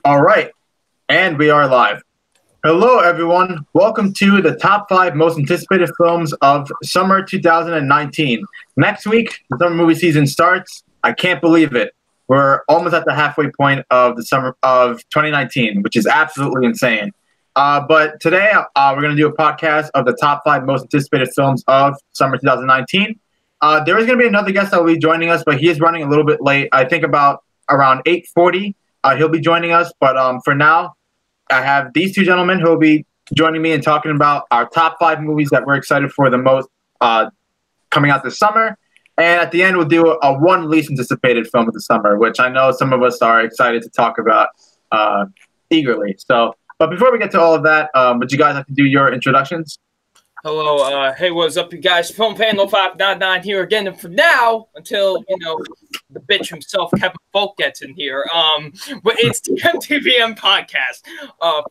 All right, and we are live. Hello, everyone. Welcome to the top 5 most anticipated films of summer 2019. Next week, the summer movie season starts. I can't believe it. We're almost at the halfway point of the summer of 2019, which is absolutely insane. But today, we're going to do a podcast of the top 5 most anticipated films of summer 2019. There is going to be another guest that will be joining us, but he is running a little bit late. I think about around 8:40. He'll be joining us, but for now, I have these two gentlemen who will be joining me and talking about our top 5 movies that we're excited for the most coming out this summer. And at the end, we'll do a one least anticipated film of the summer, which I know some of us are excited to talk about eagerly. But before we get to all of that, would you guys like to do your introductions? Hello, hey, what's up, you guys? Film Fan 0599 here again, and for now, until the bitch himself, Kevin Folk, gets in here. But it's the MTVM podcast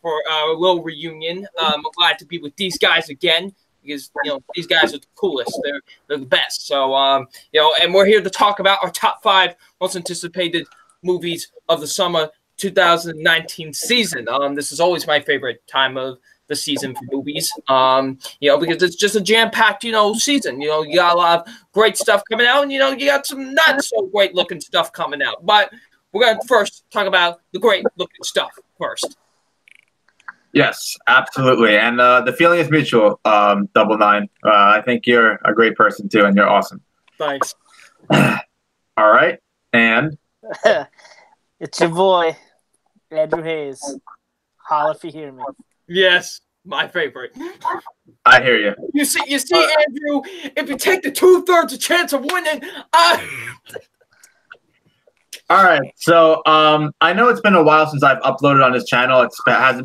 for a little reunion. I'm glad to be with these guys again because these guys are the coolest. They're the best. So and we're here to talk about our top 5 most anticipated movies of the summer 2019 season. This is always my favorite time of the season for movies, because it's just a jam-packed, season. You got a lot of great stuff coming out, and, you got some not-so-great-looking stuff coming out. But we're going to first talk about the great-looking stuff first. Yes, absolutely. And the feeling is mutual, Double Nine. I think you're a great person, too, and you're awesome. Thanks. All right, and? It's your boy, Andrew Hayes. Holla if you hear me. Yes, my favorite. I hear you. You see, Andrew, if you take the 2/3 chance of winning, All right, so I know it's been a while since I've uploaded on this channel.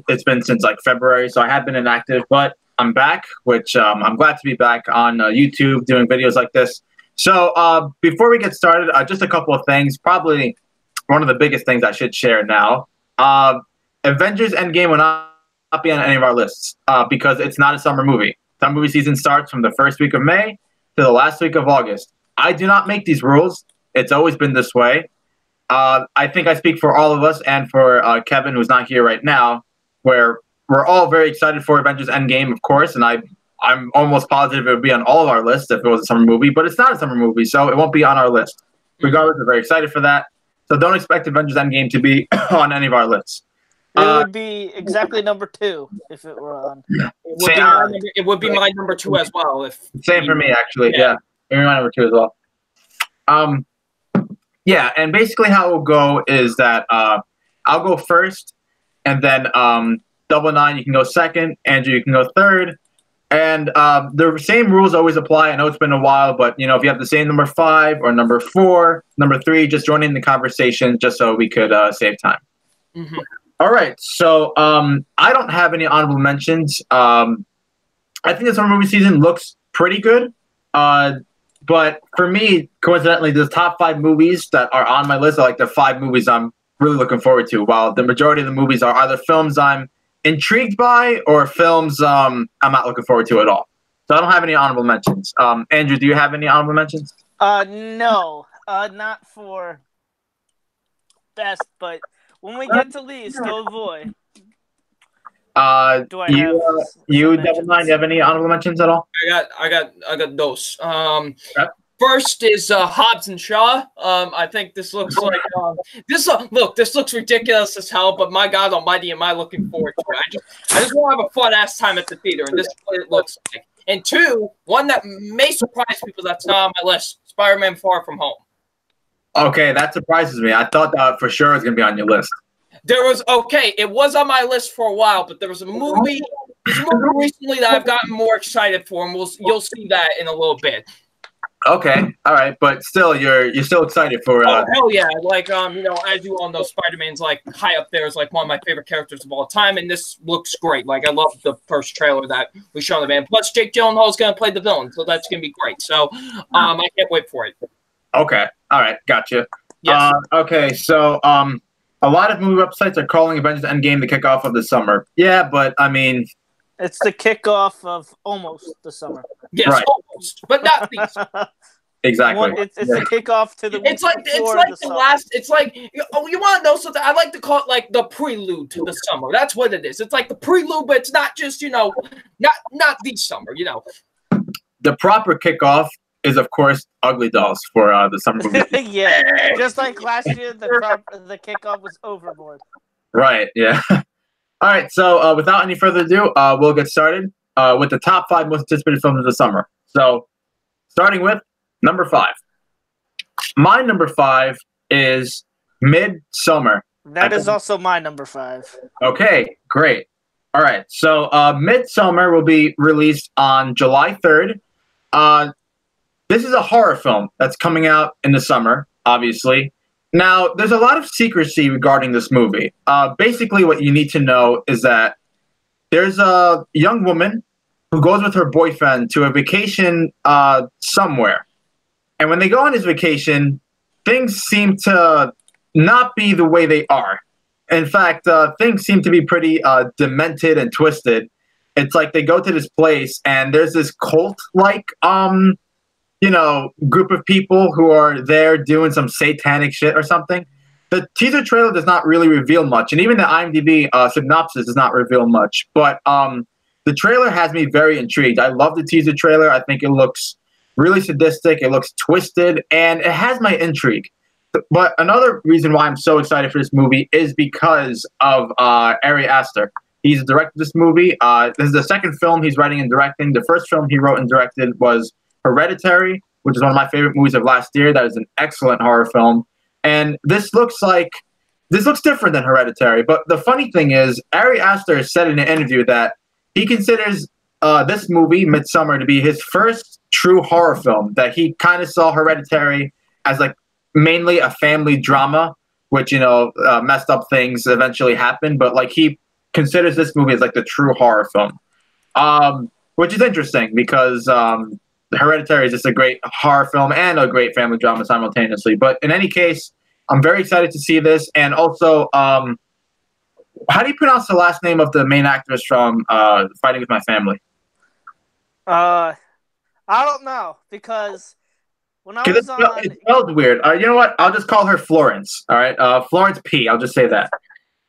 It's been since like February, so I have been inactive, but I'm back, which I'm glad to be back on YouTube doing videos like this. So before we get started, just a couple of things. Probably one of the biggest things I should share now. Avengers Endgame will not be on any of our lists because it's not a summer movie. Summer movie season starts from the first week of May to the last week of August. I do not make these rules. It's always been this way. I think I speak for all of us and for Kevin, who's not here right now, where we're all very excited for Avengers Endgame, of course, and I'm almost positive it would be on all of our lists if it was a summer movie, but it's not a summer movie, so it won't be on our list. Regardless, we're very excited for that. So don't expect Avengers Endgame to be on any of our lists. It would be exactly number 2 if it were on. It would be my number 2 as well. Same for me, actually. Yeah, it would be my number 2 as well. Yeah, and basically how it will go is that I'll go first, and then Double Nine, you can go second. Andrew, you can go third. And the same rules always apply. I know it's been a while, but if you have the same number 5 or number 4, number 3, just join in the conversation just so we could save time. Mm-hmm. All right, so I don't have any honorable mentions. I think the summer movie season looks pretty good. But for me, coincidentally, the top 5 movies that are on my list are like the 5 movies I'm really looking forward to, while the majority of the movies are either films I'm intrigued by or films I'm not looking forward to at all. So I don't have any honorable mentions. Andrew, do you have any honorable mentions? No, not for best, but when we get to least, go boy. Do you Double Nine, do you have any honorable mentions at all? I got those. Okay. First is Hobbs and Shaw. I think this looks like this looks ridiculous as hell, but my God Almighty, am I looking forward to it? I just want to have a fun ass time at the theater, and this is what it looks like. And 2, one that may surprise people that's not on my list: Spider-Man: Far From Home. Okay, that surprises me. I thought that for sure was going to be on your list. It was on my list for a while, but there was a movie recently that I've gotten more excited for, and you'll see that in a little bit. Okay, all right, but still, you're still excited for. Oh hell yeah! Like as you all know, Spider-Man's like high up there as like one of my favorite characters of all time, and this looks great. Like I love the first trailer that we showed the man. Plus, Jake Gyllenhaal's gonna play the villain, so that's gonna be great. So, I can't wait for it. Okay, all right, gotcha. Yes. Okay, so a lot of movie websites are calling Avengers Endgame the kickoff of the summer. Yeah, but I mean, it's the kickoff of almost the summer. Yes, right. Almost, but not least. Exactly. It's the kickoff to the week It's like before the summer. last. It's like you want to know something? I like to call it like the prelude to the summer. That's what it is. It's like the prelude, but it's not just not the summer. The proper kickoff is, of course, Ugly Dolls for the summer movie. Yeah, just like last year, the kickoff was Overboard. Right. Yeah. All right. So without any further ado, we'll get started with the top 5 most anticipated films of the summer. So, starting with number 5. My number 5 is Midsommar. That is also my number 5. Okay, great. All right, so Midsommar will be released on July 3rd. This is a horror film that's coming out in the summer, obviously. Now, there's a lot of secrecy regarding this movie. Basically, what you need to know is that there's a young woman who goes with her boyfriend to a vacation somewhere. And when they go on this vacation, things seem to not be the way they are. In fact, things seem to be pretty demented and twisted. It's like they go to this place and there's this cult-like, group of people who are there doing some satanic shit or something. The teaser trailer does not really reveal much, and even the IMDb synopsis does not reveal much. But the trailer has me very intrigued. I love the teaser trailer. I think it looks really sadistic. It looks twisted, and it has my intrigue. But another reason why I'm so excited for this movie is because of Ari Aster. He's directed this movie. This is the second film he's writing and directing. The first film he wrote and directed was Hereditary, which is one of my favorite movies of last year. That is an excellent horror film. And this looks different than Hereditary. But the funny thing is, Ari Aster said in an interview that he considers this movie, Midsommar, to be his first true horror film, that he kind of saw Hereditary as like mainly a family drama, which, messed up things eventually happened. But like he considers this movie as like the true horror film, which is interesting because Hereditary is just a great horror film and a great family drama simultaneously. But in any case, I'm very excited to see this. And also, how do you pronounce the last name of the main actress from Fighting With My Family? I don't know, because when I was on... It spelled weird. You know what? I'll just call her Florence. All right? Florence P. I'll just say that.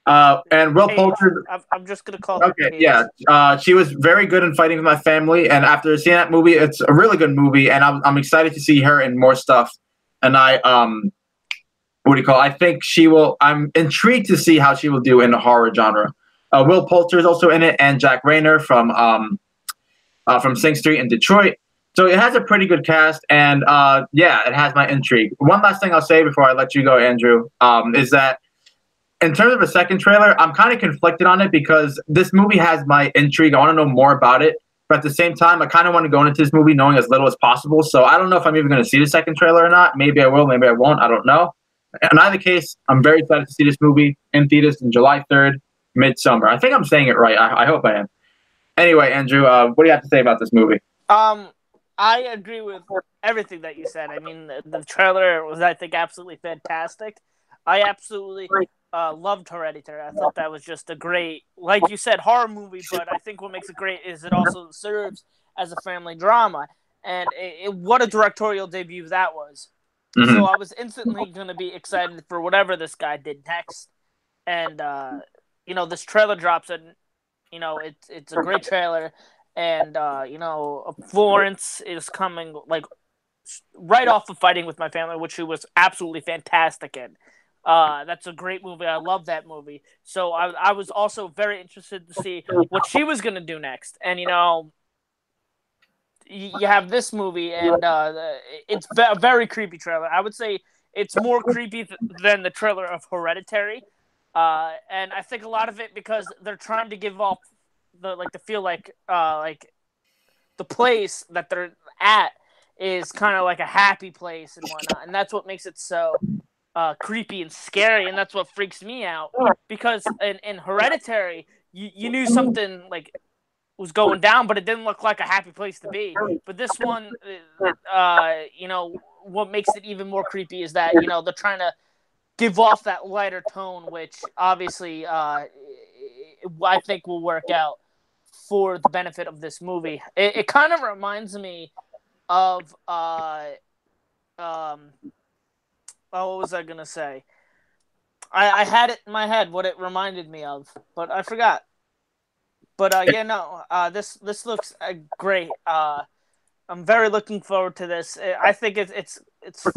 And Will Poulter... I'm just going to call her Okay, yeah. She was very good in Fighting With My Family, and after seeing that movie, it's a really good movie, and I'm excited to see her in more stuff. And I think she will... I'm intrigued to see how she will do in the horror genre. Will Poulter is also in it, and Jack Reynor from Sing Street in Detroit. So it has a pretty good cast, and it has my intrigue. One last thing I'll say before I let you go, Andrew, is that in terms of a second trailer, I'm kind of conflicted on it because this movie has my intrigue. I want to know more about it, but at the same time, I kind of want to go into this movie knowing as little as possible. So I don't know if I'm even going to see the second trailer or not. Maybe I will, maybe I won't. I don't know. In either case, I'm very excited to see this movie in theaters on July 3rd, Midsommar. I think I'm saying it right. I hope I am. Anyway, Andrew, what do you have to say about this movie? I agree with everything that you said. I mean, the trailer was, I think, absolutely fantastic. I absolutely loved Hereditary. I thought that was just a great, like you said, horror movie, but I think what makes it great is it also serves as a family drama. And what a directorial debut that was. Mm-hmm. So I was instantly going to be excited for whatever this guy did next. And, this trailer drops, and, it's a great trailer. And, Florence is coming, like, right off of Fighting With My Family, which she was absolutely fantastic in. That's a great movie. I love that movie. So I was also very interested to see what she was going to do next. And, you have this movie, and it's a very creepy trailer. I would say it's more creepy than the trailer of Hereditary. And I think a lot of it because they're trying to give off the feel like the place that they're at is kind of like a happy place and whatnot, and that's what makes it so creepy and scary, and that's what freaks me out because in Hereditary you knew something like was going down, but it didn't look like a happy place to be. But this one, what makes it even more creepy is that they're trying to give off that lighter tone, which obviously I think will work out for the benefit of this movie. It kind of reminds me of what was I gonna say? I had it in my head what it reminded me of, but I forgot. But yeah, no, this looks great. I'm very looking forward to this. I think it's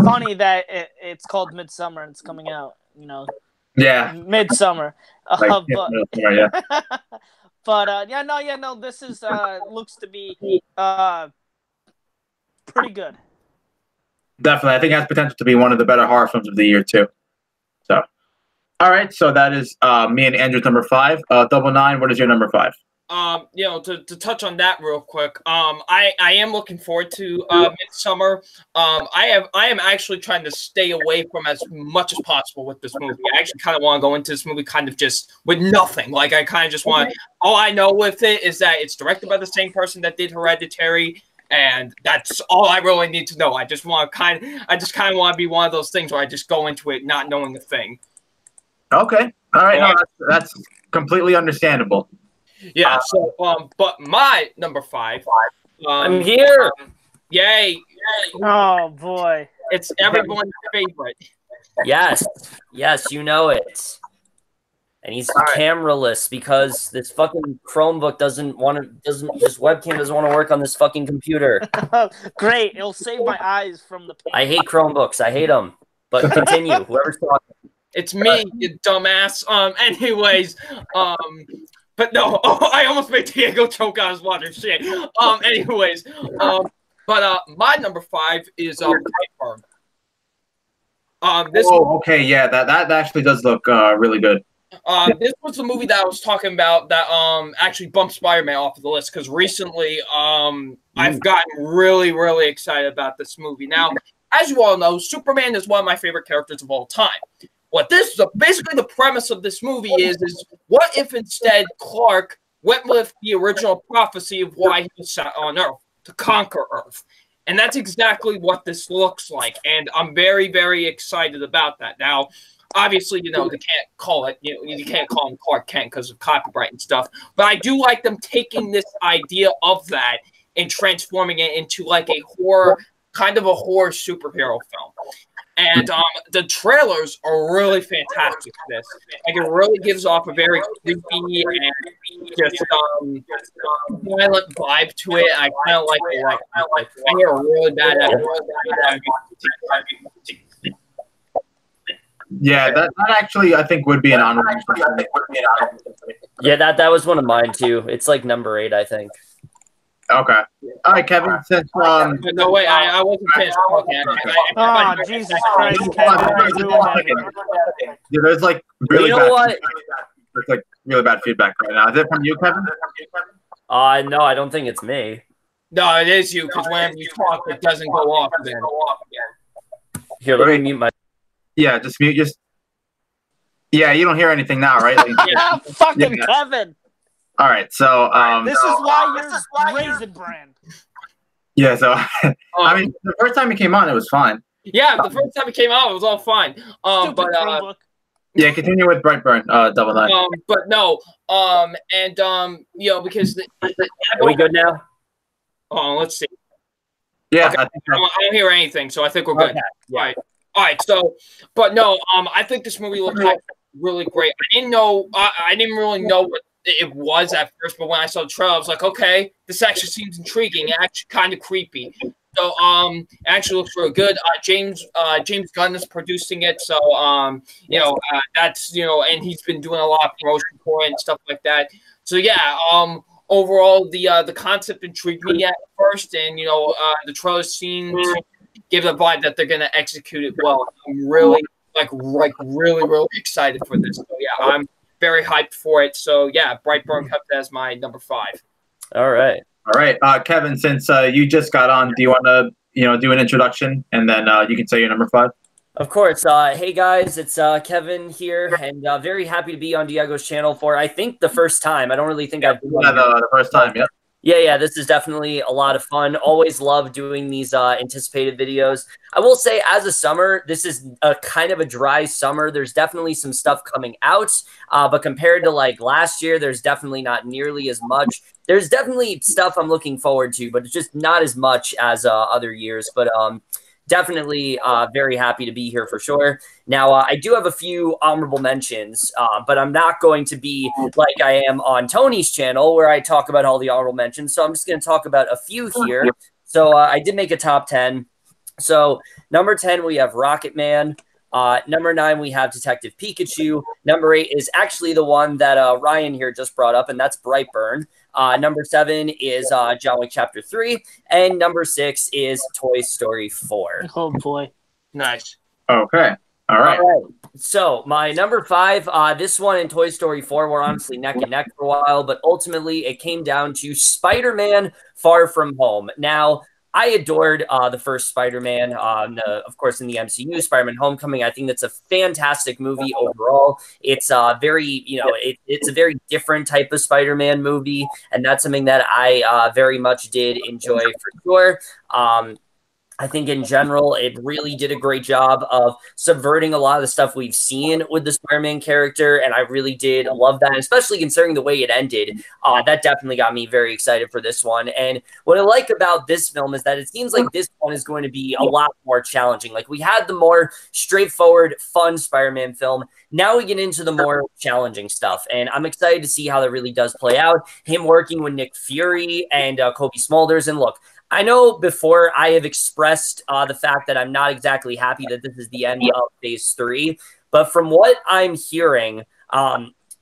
funny that it's called Midsummer and it's coming out, Yeah. Midsummer. Like, yeah. But yeah, no, this is looks to be pretty good. Definitely. I think it has potential to be one of the better horror films of the year, too. So, all right. So that is me and Andrew's number 5. Double Nine, what is your number 5? To touch on that real quick, I am looking forward to Midsummer. I am actually trying to stay away from as much as possible with this movie. I actually kind of want to go into this movie kind of just with nothing. Like, I kind of just want, all I know with it is that it's directed by the same person that did Hereditary, and that's all I really need to know. I just kind of want to be one of those things where I just go into it not knowing a thing. Okay. All right. No, that's completely understandable. Yeah, so but my number 5, I'm here. Yay! Oh boy, it's everyone's favorite. Yes, you know it. And he's cameraless because this fucking Chromebook this webcam doesn't want to work on this fucking computer. Great, it'll save my eyes from the pain. I hate Chromebooks. I hate them. But continue. Whoever's talking. It's me, you dumbass. Anyways, but no, I almost made Diego choke out his water. Shit. Anyways, but my number 5 is Brightburn. Okay, yeah, that actually does look really good. This was the movie that I was talking about that actually bumped Spider-Man off of the list because recently I've gotten really, really excited about this movie. Now, as you all know, Superman is one of my favorite characters of all time. What basically the premise of this movie is what if instead Clark went with the original prophecy of why he was set on Earth, to conquer Earth. And that's exactly what this looks like. And I'm very, very excited about that. Now, obviously, they can't call it, you can't call him Clark Kent because of copyright and stuff. But I do like them taking this idea of that and transforming it into like a horror, kind of a horror superhero film. And the trailers are really fantastic for this. Like, it really gives off a very creepy and just violent vibe to it. I kind of like it. I hear a really bad Yeah, that actually I think would be an honorable mention. Yeah, that was one of mine too. It's like number 8, I think. Okay. All right, Kevin. Since no way, I wasn't finished talking. Oh, Jesus Christ, Kevin! Yeah, there's like really you know what? There's like really bad feedback right now. Is it from you, Kevin? No, I don't think it's me. No, it is you because whenever you talk, it doesn't go off again. Here, let me mute my. Yeah, just mute. Yeah, you don't hear anything now, right? Like, yeah, fucking Kevin. All right, so this is why you're Raisin Bran. Yeah, so I mean, the first time it came on, it was fine. Yeah, the first time it came out, it was all fine. But yeah, continue with Brightburn, Double Nine. But no, because are we good now? Let's see. Yeah, okay. I don't hear anything, so I think we're good. Okay. Yeah. All right. So, but no, I think this movie looks like really great. I didn't really know what it was at first, but when I saw the trailer, I was like, okay, this actually seems intriguing. Actually, kind of creepy. So, it actually looks really good. James Gunn is producing it, so that's and he's been doing a lot of promotion for it and stuff like that. So yeah, overall, the concept intrigued me at first, and the trailer seems to give the vibe that they're gonna execute it well. I'm really really excited for this. So yeah, I'm very hyped for it. So yeah, Brightburn comes as my number 5. All right. Kevin, since you just got on, do you want to do an introduction and then you can say your number 5? Of course. Hey guys, it's Kevin here, and very happy to be on Diego's channel for I think the first time. I don't really think I've been the first time. Yeah. Yeah, this is definitely a lot of fun. Always love doing these anticipated videos. I will say, as a summer, this is a kind of a dry summer. There's definitely some stuff coming out, but compared to like last year, there's definitely not nearly as much. There's definitely stuff I'm looking forward to, but it's just not as much as other years. But definitely very happy to be here for sure. Now, I do have a few honorable mentions, but I'm not going to be like I am on Tony's channel where I talk about all the honorable mentions. So I'm just going to talk about a few here. So I did make a top 10. So number 10, we have Rocket Man. Number 9, we have Detective Pikachu. Number 8 is actually the one that Ryan here just brought up, and that's Brightburn. Number 7 is John Wick Chapter 3. And number 6 is Toy Story 4. Oh, boy. Nice. Okay. All right. So my number 5, this one and Toy Story 4 were honestly neck and neck for a while, but ultimately it came down to Spider-Man Far From Home. Now, I adored the first Spider-Man, of course, in the MCU, Spider-Man Homecoming. I think that's a fantastic movie overall. It's very, it's a very different type of Spider-Man movie, and that's something that I very much did enjoy for sure. I think in general, it really did a great job of subverting a lot of the stuff we've seen with the Spider-Man character, and I really did love that, especially considering the way it ended. That definitely got me very excited for this one. And what I like about this film is that it seems like this one is going to be a lot more challenging. Like, we had the more straightforward, fun Spider-Man film. Now we get into the more challenging stuff, and I'm excited to see how that really does play out. Him working with Nick Fury and Kobe Smulders, and look, I know before I have expressed the fact that I'm not exactly happy that this is the end of Phase 3, but from what I'm hearing,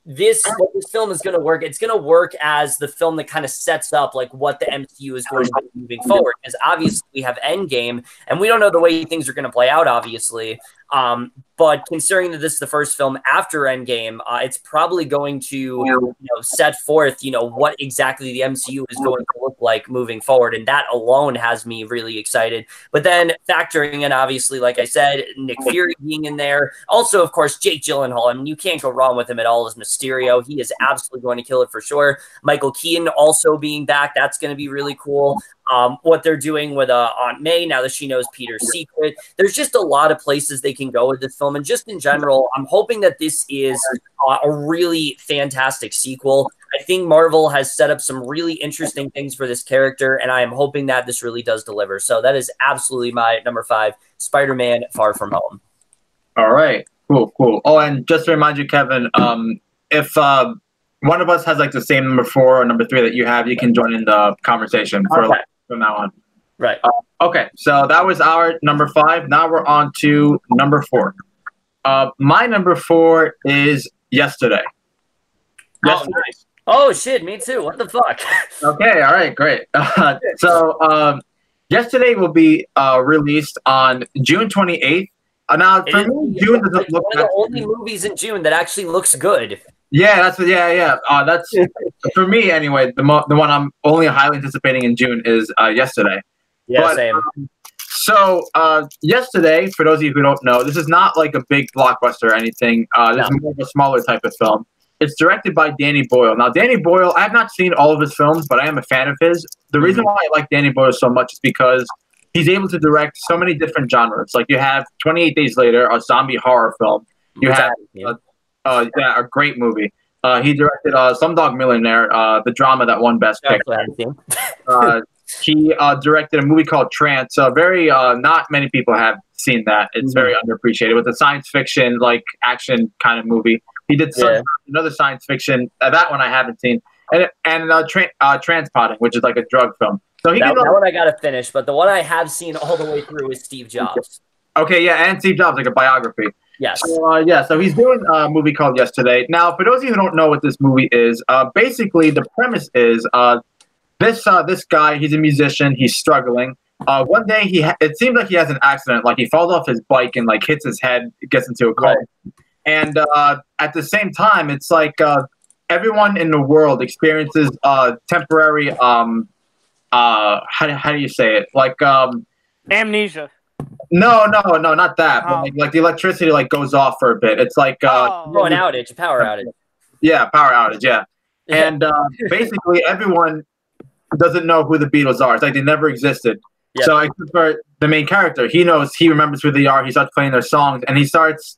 this film is going to work. It's going to work as the film that kind of sets up like what the MCU is going to be moving forward. Because obviously we have Endgame, and we don't know the way things are going to play out, obviously. But considering that this is the first film after Endgame, it's probably going to set forth what exactly the MCU is going to look like moving forward, and that alone has me really excited. But then factoring in, obviously, like I said, Nick Fury being in there, also of course Jake Gyllenhaal. I mean, you can't go wrong with him at all as Mysterio. He is absolutely going to kill it for sure. Michael Keaton also being back, that's going to be really cool. What they're doing with Aunt May now that she knows Peter's secret. There's just a lot of places they can go with this film, and just in general, I'm hoping that this is a really fantastic sequel. I think Marvel has set up some really interesting things for this character, and I am hoping that this really does deliver. So that is absolutely my number 5, Spider-Man Far From Home. All right. Cool. Oh, and just to remind you, Kevin, if one of us has like the same number 4 or number 3 that you have, you can join in the conversation from now on. Right. Okay, so that was our number 5. Now we're on to number 4. My number 4 is Yesterday. Oh, nice. Oh, shit, me too. What the fuck? Okay, all right, great. So Yesterday will be released on June 28th. Now, for me, June doesn't look one of the only movies in June that actually looks good. Yeah, that's for me anyway. The one I'm only highly anticipating in June is Yesterday. Yeah, same. So Yesterday, for those of you who don't know, this is not like a big blockbuster or anything. This is more of a smaller type of film. It's directed by Danny Boyle. Now, Danny Boyle, I have not seen all of his films, but I am a fan of his. The reason why I like Danny Boyle so much is because he's able to direct so many different genres. Like, you have 28 Days Later, a zombie horror film. You have a great movie. He directed Slumdog Millionaire, the drama that won Best Picture. He directed a movie called Trance. Very not many people have seen that. It's very underappreciated. With a science fiction like action kind of movie. He did another science fiction. That one I haven't seen. And Transpotting, which is like a drug film. So that one I gotta finish, but the one I have seen all the way through is Steve Jobs. Okay, yeah, and Steve Jobs, like a biography. Yes. So he's doing a movie called Yesterday. Now, for those of you who don't know what this movie is, basically the premise is this guy, he's a musician, he's struggling. One day it seems like he has an accident, like he falls off his bike and like hits his head, gets into a car. Right. And at the same time, it's like everyone in the world experiences temporary how do you say it? Like amnesia. No, not that. But like the electricity like goes off for a bit. It's like an outage, a power outage. Yeah, power outage. Yeah, and basically everyone doesn't know who the Beatles are. It's like they never existed. Yeah. So except for the main character, he remembers who they are. He starts playing their songs, and he starts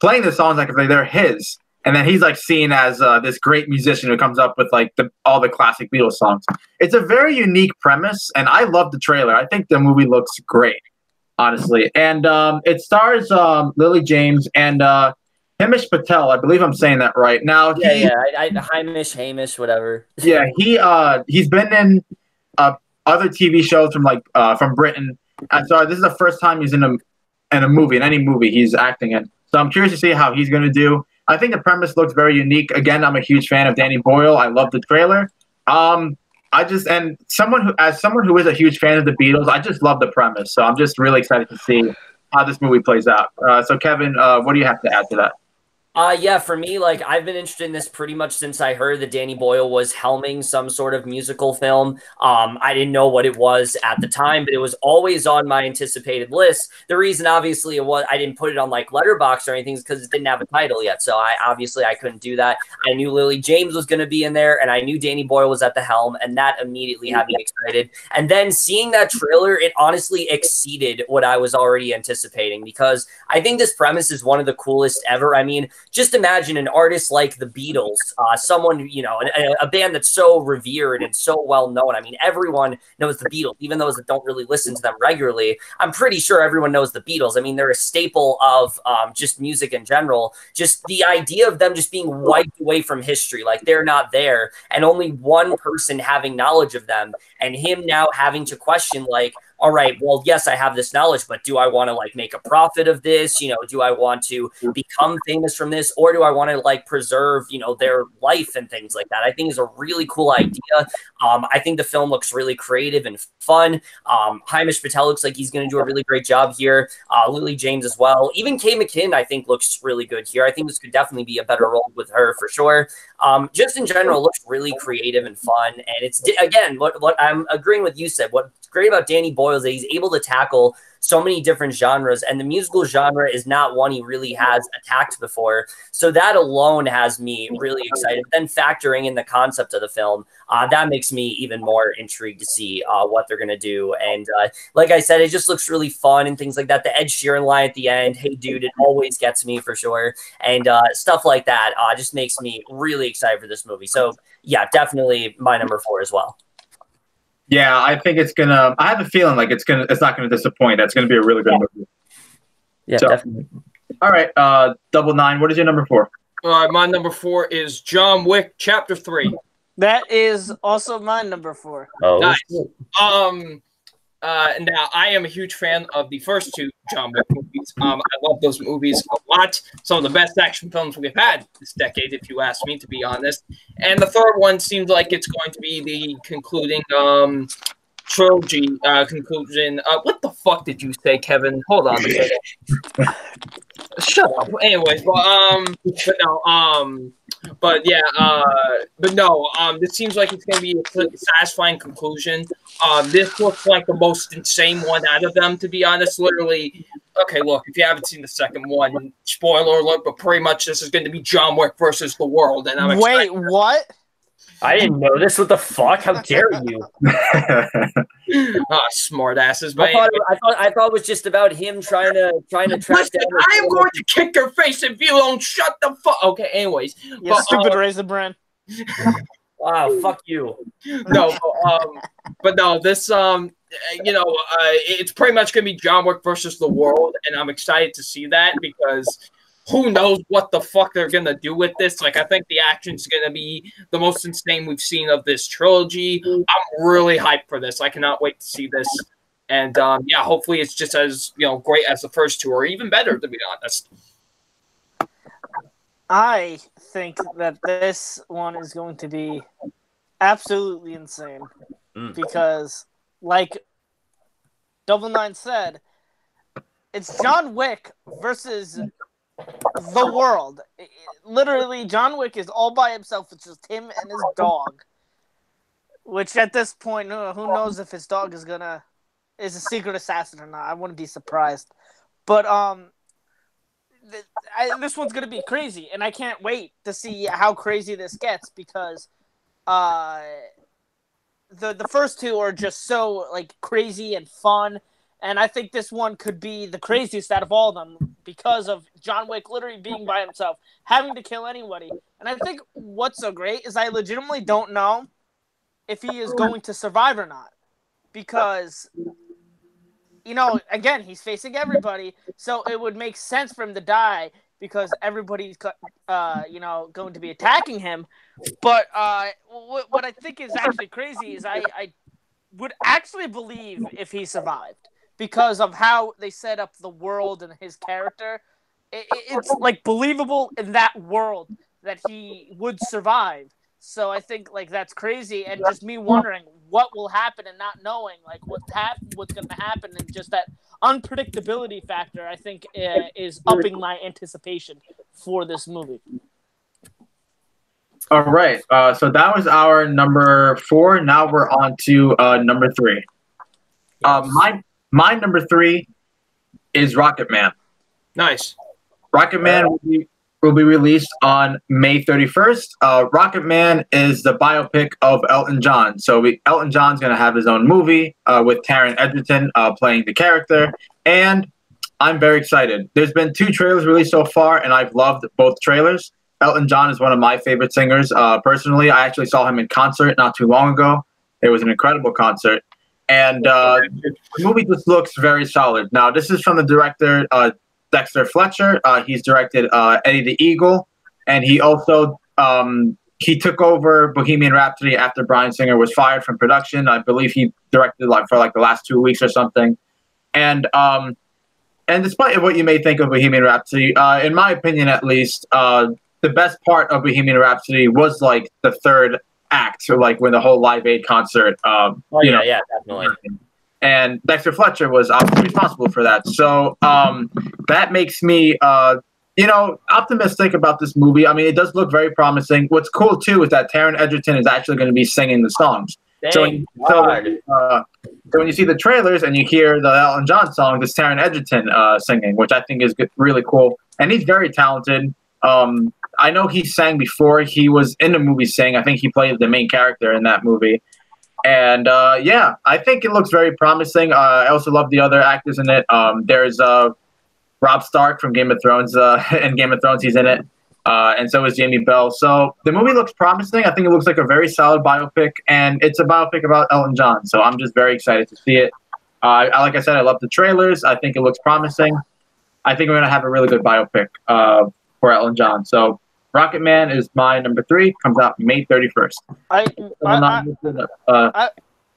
playing the songs like if they're his. And then he's like seen as this great musician who comes up with like all the classic Beatles songs. It's a very unique premise, and I love the trailer. I think the movie looks great. honestly. And it stars Lily James and Hamish Patel. I believe I'm saying that right. Now, Hamish, whatever. Yeah, he's been in other TV shows from Britain. So this is the first time he's in a movie, in any movie he's acting in. So I'm curious to see how he's going to do. I think the premise looks very unique. Again, I'm a huge fan of Danny Boyle. I love the trailer. Someone who is a huge fan of the Beatles, I just love the premise. So I'm just really excited to see how this movie plays out. So Kevin, what do you have to add to that? Yeah, for me, like, I've been interested in this pretty much since I heard that Danny Boyle was helming some sort of musical film. I didn't know what it was at the time, but it was always on my anticipated list. The reason, obviously, I didn't put it on like Letterboxd or anything is because it didn't have a title yet. So I couldn't do that. I knew Lily James was going to be in there, and I knew Danny Boyle was at the helm, and that immediately had me excited. And then seeing that trailer, it honestly exceeded what I was already anticipating, because I think this premise is one of the coolest ever. I mean, just imagine an artist like the Beatles, someone, a band that's so revered and so well known. I mean, everyone knows the Beatles, even those that don't really listen to them regularly. I'm pretty sure everyone knows the Beatles. I mean, they're a staple of just music in general. Just the idea of them just being wiped away from history, like they're not there, and only one person having knowledge of them, and him now having to question, like, all right, well, yes, I have this knowledge, but do I want to like make a profit of this? Do I want to become famous from this, or do I want to like preserve, their life and things like that? I think is a really cool idea. I think the film looks really creative and fun. Hamish Patel looks like he's going to do a really great job here. Lily James as well. Even Kate McKinnon, I think, looks really good here. I think this could definitely be a better role with her for sure. Just in general, looks really creative and fun. And it's, again, what I'm agreeing with you said, what's great about Danny Boyle is that he's able to tackle so many different genres, and the musical genre is not one he really has attacked before. So that alone has me really excited. Then factoring in the concept of the film, that makes me even more intrigued to see what they're going to do. And like I said, it just looks really fun and things like that. The Ed Sheeran line at the end, "Hey dude," it always gets me for sure. And stuff like that just makes me really excited for this movie. So yeah, definitely my number 4 as well. Yeah, I think I have a feeling like it's not gonna disappoint. That's gonna be a really good movie. Yeah, definitely. All right, Double Nine, what is your number 4? All right, my number 4 is John Wick Chapter 3. That is also my number 4. Oh, nice. Now I am a huge fan of the first 2 John Wick movies. I love those movies a lot. Some of the best action films we've had this decade, if you ask me, to be honest. And the third one seems like it's going to be the concluding trilogy conclusion. What the fuck did you say, Kevin? Hold on a second. Shut up. Anyways, this seems like it's going to be a satisfying conclusion. This looks like the most insane one out of them, to be honest. Literally, okay, look, if you haven't seen the second one, spoiler alert, but pretty much this is going to be John Wick versus the world. And I'm excited. Wait, what? I didn't know this. What the fuck? How dare you? Smart asses. But I thought it was just about him trying to track listen, down. I am going to kick your face if you don't shut the fuck. Okay, anyways. You stupid Raisin Bran. Wow, fuck you. No, but no, this it's pretty much gonna be John Wick versus the world, and I'm excited to see that because who knows what the fuck they're gonna do with this. Like, I think the action's gonna be the most insane we've seen of this trilogy. I'm really hyped for this. I cannot wait to see this. And hopefully it's just as great as the first 2, or even better, to be honest. I think that this one is going to be absolutely insane because, like Double Nine said, it's John Wick versus the world. Literally, John Wick is all by himself. It's just him and his dog. Which at this point, who knows if his dog is a secret assassin or not? I wouldn't be surprised. But this one's gonna be crazy, and I can't wait to see how crazy this gets because the first 2 are just so like crazy and fun. And I think this one could be the craziest out of all of them because of John Wick literally being by himself, having to kill anybody. And I think what's so great is I legitimately don't know if he is going to survive or not. Because again, he's facing everybody, so it would make sense for him to die because everybody's, going to be attacking him. But what I think is actually crazy is I would actually believe if he survived because of how they set up the world and his character. It's like believable in that world that he would survive. So I think like that's crazy, and just me wondering what will happen and not knowing like what's going to happen, and just that unpredictability factor, I think is upping my anticipation for this movie. All right. So that was our number 4. Now we're on to number 3. My number 3 is Rocket Man. Nice. Rocket Man will be released on May 31st. Rocket Man is the biopic of Elton John. So Elton John's going to have his own movie with Taron Egerton playing the character. And I'm very excited. There's been 2 trailers released so far, and I've loved both trailers. Elton John is one of my favorite singers. Personally, I actually saw him in concert not too long ago. It was an incredible concert. And the movie just looks very solid. Now, this is from the director, Dexter Fletcher. He's directed Eddie the Eagle, and he also he took over Bohemian Rhapsody after Bryan Singer was fired from production. I believe he directed for the last 2 weeks or something. And despite what you may think of Bohemian Rhapsody, in my opinion at least, the best part of Bohemian Rhapsody was like the third act, so like when the whole Live Aid concert. Yeah, definitely. And Dexter Fletcher was obviously responsible for that. So that makes me, optimistic about this movie. I mean, it does look very promising. What's cool, too, is that Taron Egerton is actually going to be singing the songs. So when you see the trailers and you hear the Elton John song, it's Taron Egerton singing, which I think is really cool. And he's very talented. I know he sang before he was in the movie Sing. I think he played the main character in that movie. And I think it looks very promising. I also love the other actors in it. There's Rob Stark from Game of Thrones. In Game of Thrones, he's in it. And so is Jamie Bell. So the movie looks promising. I think it looks like a very solid biopic. And it's a biopic about Elton John. So I'm just very excited to see it. Like I said, I love the trailers. I think it looks promising. I think we're going to have a really good biopic for Elton John. So Rocket Man is my number 3. Comes out May 31st.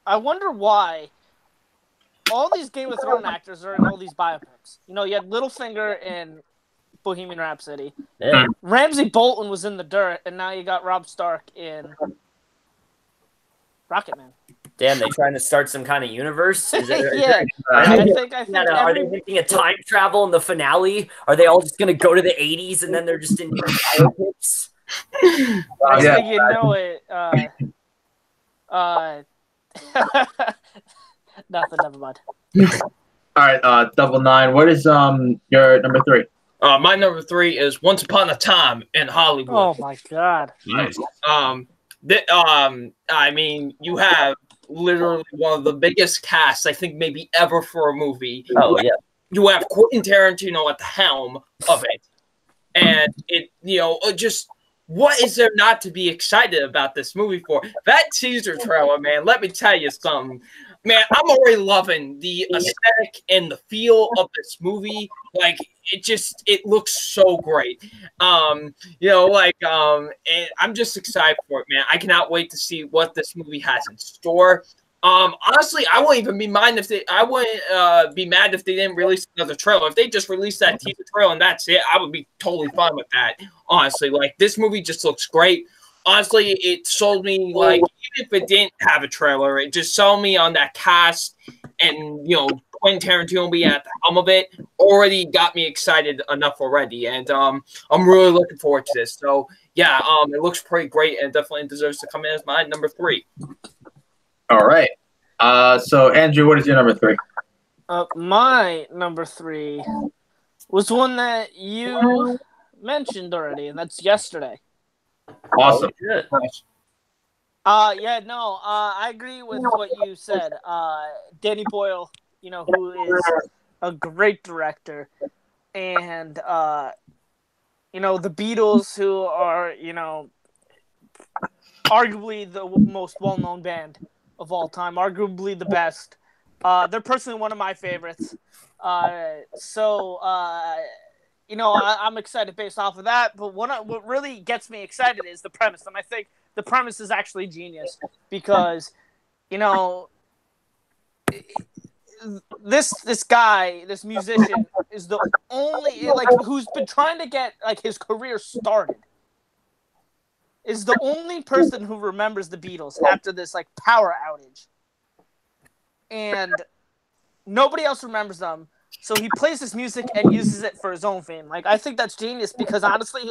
I wonder why all these Game of Thrones actors are in all these biopics. You had Littlefinger in Bohemian Rhapsody. Yeah. Ramsay Bolton was in The Dirt, and now you got Rob Stark in Rocket Man. Damn, they trying to start some kind of universe? I think are they hinting at time travel in the finale? Are they all just going to go to the 80s and then they're just in biopics? I think you know it. Nothing, never mind. All right, Double Nine. What is your number 3? My number 3 is Once Upon a Time in Hollywood. Oh my god! Nice. I mean, you have literally one of the biggest casts I think maybe ever for a movie. Oh yeah. You have Quentin Tarantino at the helm of it, and just what is there not to be excited about this movie for? That teaser trailer, man. Let me tell you something. Man, I'm already loving the aesthetic and the feel of this movie. Like, it looks so great. And I'm just excited for it, man. I cannot wait to see what this movie has in store. Honestly, I wouldn't even be mad if they didn't release another trailer. If they just released that teaser trailer and that's it, I would be totally fine with that. Honestly, like, this movie just looks great. Honestly, it sold me, like, even if it didn't have a trailer, it just sold me on that cast, and, Quentin Tarantino being at the helm of it already got me excited enough already, and I'm really looking forward to this. So, yeah, it looks pretty great, and definitely deserves to come in as my number 3. All right. So, Andrew, what is your number 3? My number 3 was one that you mentioned already, and that's Yesterday. Awesome. I agree with what you said. Danny Boyle, who is a great director, and the Beatles, who are, arguably the most well-known band of all time, arguably the best. They're personally one of my favorites. You know, I'm excited based off of that. But what really gets me excited is the premise, and I think the premise is actually genius because, you know, this guy, this musician, is the only who's been trying to get his career started. Is the only person who remembers the Beatles after this power outage, and nobody else remembers them. So he plays this music and uses it for his own fame. I think that's genius because honestly,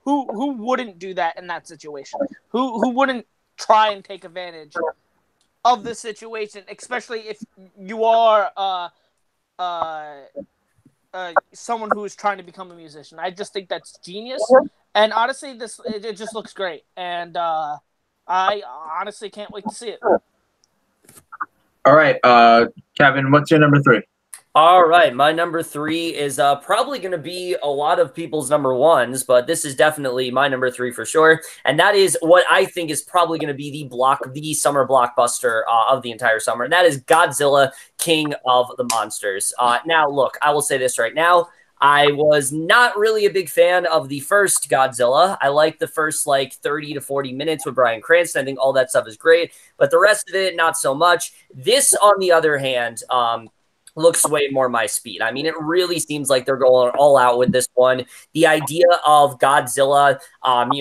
who wouldn't do that in that situation? Who wouldn't try and take advantage of the situation, especially if you are someone who is trying to become a musician? I just think that's genius. And honestly, it just looks great. And I honestly can't wait to see it. All right, Kevin, what's your number 3? All right, my number 3 is probably going to be a lot of people's number 1s, but this is definitely my number 3 for sure. And that is what I think is probably going to be the summer blockbuster of the entire summer. And that is Godzilla, King of the Monsters. Now, look, I will say this right now. I was not really a big fan of the first Godzilla. I like the first 30 to 40 minutes with Bryan Cranston. I think all that stuff is great, but the rest of it, not so much. This, on the other hand, looks way more my speed. I mean, it really seems like they're going all out with this one. The idea of Godzilla,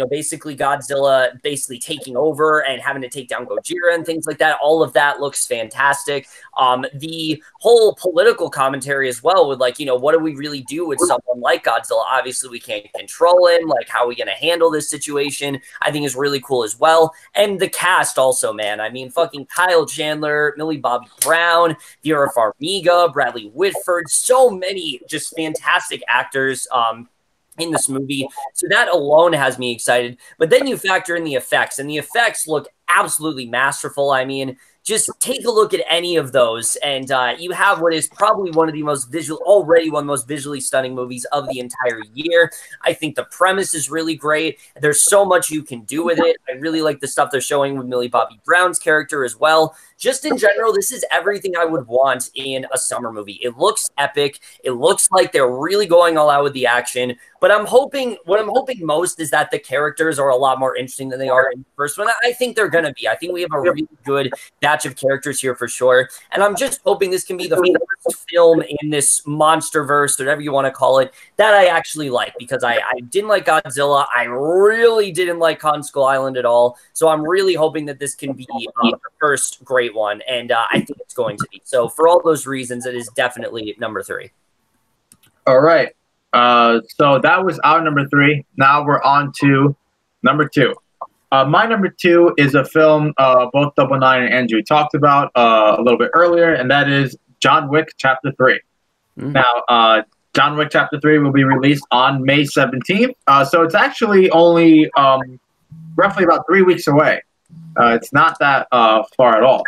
basically Godzilla taking over and having to take down Gojira and things like that, all of that looks fantastic. The whole political commentary as well with what do we really do with someone like Godzilla? Obviously, we can't control him. How are we going to handle this situation? I think is really cool as well. And the cast also, man. I mean, fucking Kyle Chandler, Millie Bobby Brown, Vera Farmiga, Bradley Whitford, so many just fantastic actors in this movie. So that alone has me excited. But then you factor in the effects, and the effects look absolutely masterful. I mean, just take a look at any of those, and you have what is probably one of the most visually stunning movies of the entire year. I think the premise is really great. There's so much you can do with it. I really like the stuff they're showing with Millie Bobby Brown's character as well. Just in general, this is everything I would want in a summer movie. It looks epic. It looks like they're really going all out with the action. But what I'm hoping most is that the characters are a lot more interesting than they are in the first one. I think they're going to be. I think we have a really good batch of characters here for sure. And I'm just hoping this can be the first film in this monsterverse, whatever you want to call it, that I actually like, because I didn't like Godzilla. I really didn't like Kong Skull Island at all. So I'm really hoping that this can be the first great one. And I think it's going to be. So for all those reasons, it is definitely number 3. All right. So that was our number 3. Now we're on to number 2. My number 2 is a film both Double Nine and Andrew talked about a little bit earlier, and that is John Wick Chapter 3. Now, John Wick Chapter 3 will be released on May 17th. So it's actually only roughly about 3 weeks away. It's not that far at all.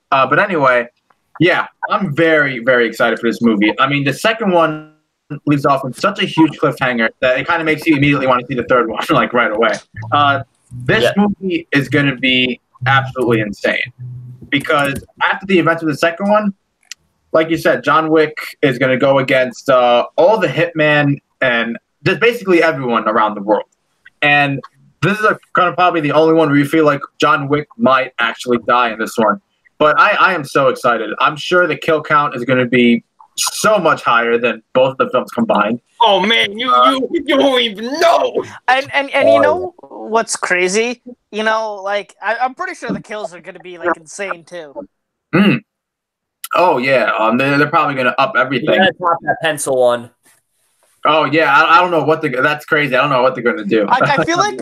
But anyway, yeah, I'm very, very excited for this movie. I mean, the second one leaves off with such a huge cliffhanger that it kind of makes you immediately want to see the third one, right away. This movie is going to be absolutely insane because after the events of the second one, like you said, John Wick is going to go against all the hitmen and just basically everyone around the world. And this is kind of probably the only one where you feel like John Wick might actually die in this one. But I am so excited. I'm sure the kill count is going to be so much higher than both of the films combined. Oh man, you don't even know. And you know what's crazy? I'm pretty sure the kills are going to be insane too. Oh yeah, they're probably going to up everything. You gotta top that pencil one. Oh yeah, I don't know what that's crazy. I don't know what they're going to do. I feel like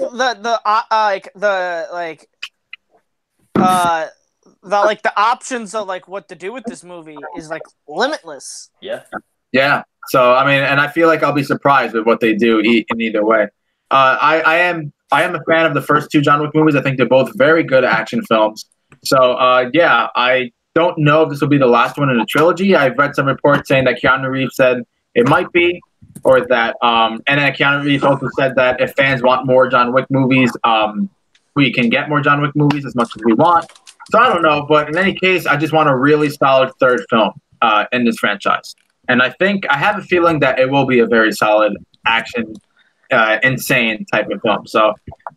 the options of what to do with this movie is limitless. Yeah. So I mean, and I feel like I'll be surprised with what they do in either way. I am a fan of the first 2 John Wick movies. I think they're both very good action films. So yeah, I don't know if this will be the last one in the trilogy. I've read some reports saying that Keanu Reeves said it might be, or that and then Keanu Reeves also said that if fans want more John Wick movies, we can get more John Wick movies as much as we want. So I don't know, but in any case, I just want a really solid third film in this franchise. And I have a feeling that it will be a very solid action, insane type of film. So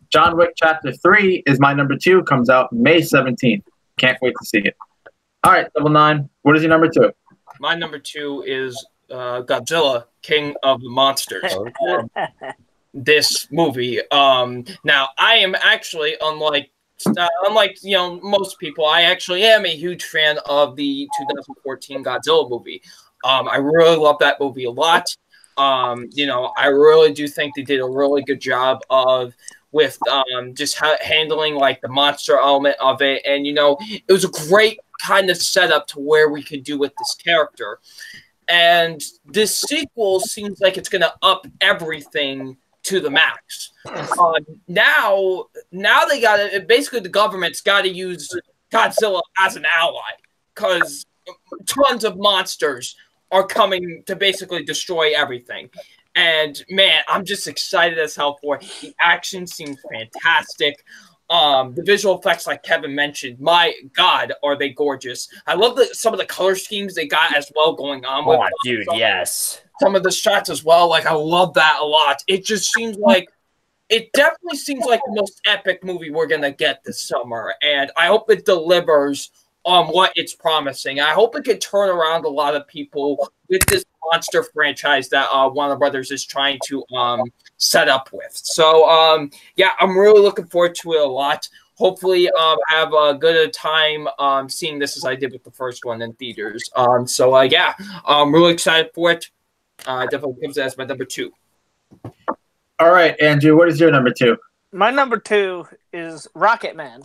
John Wick Chapter 3 is my number 2, comes out May 17th. Can't wait to see it. All right, Double Nine, what is your number 2? My number 2 is Godzilla, King of the Monsters. This movie. Now, I am actually, unlike most people, I actually am a huge fan of the 2014 Godzilla movie. I really love that movie a lot. I really do think they did a really good job with just handling like the monster element of it, and it was a great kind of setup to where we could do with this character. And this sequel seems like it's going to up everything to the max. Now they got to basically, the government's got to use Godzilla as an ally, because tons of monsters are coming to basically destroy everything. And man, I'm just excited as hell for it. The action seems fantastic. The visual effects, like Kevin mentioned, my God, are they gorgeous. I love some of the color schemes they got as well going on. Oh, dude, yes. Some of the shots as well. Like, I love that a lot. It definitely seems like the most epic movie we're going to get this summer. And I hope it delivers on what it's promising. I hope it can turn around a lot of people with this monster franchise that Warner Brothers is trying to set up with. So, yeah, I'm really looking forward to it a lot. Hopefully, have a good time seeing this as I did with the first one in theaters. Yeah, I'm really excited for it. Definitely comes as my number 2. All right, Andrew, what is your number 2? My number 2 is Rocket Man.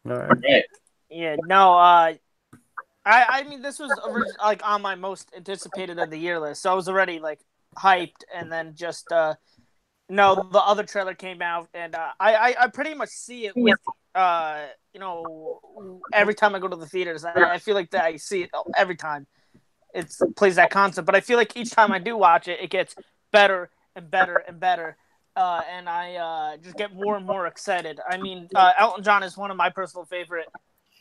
All right. Yeah, no, I mean, this was like on my most anticipated of the year list, so I was already like hyped, and then just the other trailer came out, and I pretty much see it with every time I go to the theaters. I feel like that I see it every time it plays that concept, but I feel like each time I do watch it, it gets better and better and better. And I just get more and more excited. I mean, Elton John is one of my personal favorite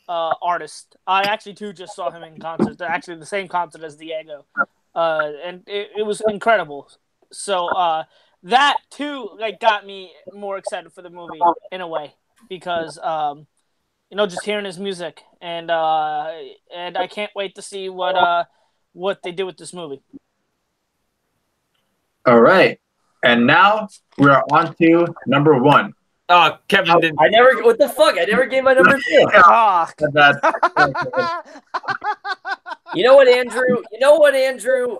artists. I actually too just saw him in concert. They're actually the same concert as Diego, and it was incredible. So that too got me more excited for the movie in a way, because just hearing his music, and I can't wait to see what they do with this movie. All right. And now we are on to number 1. Kevin didn't. What the fuck? I never gave my number 2. You know what, Andrew?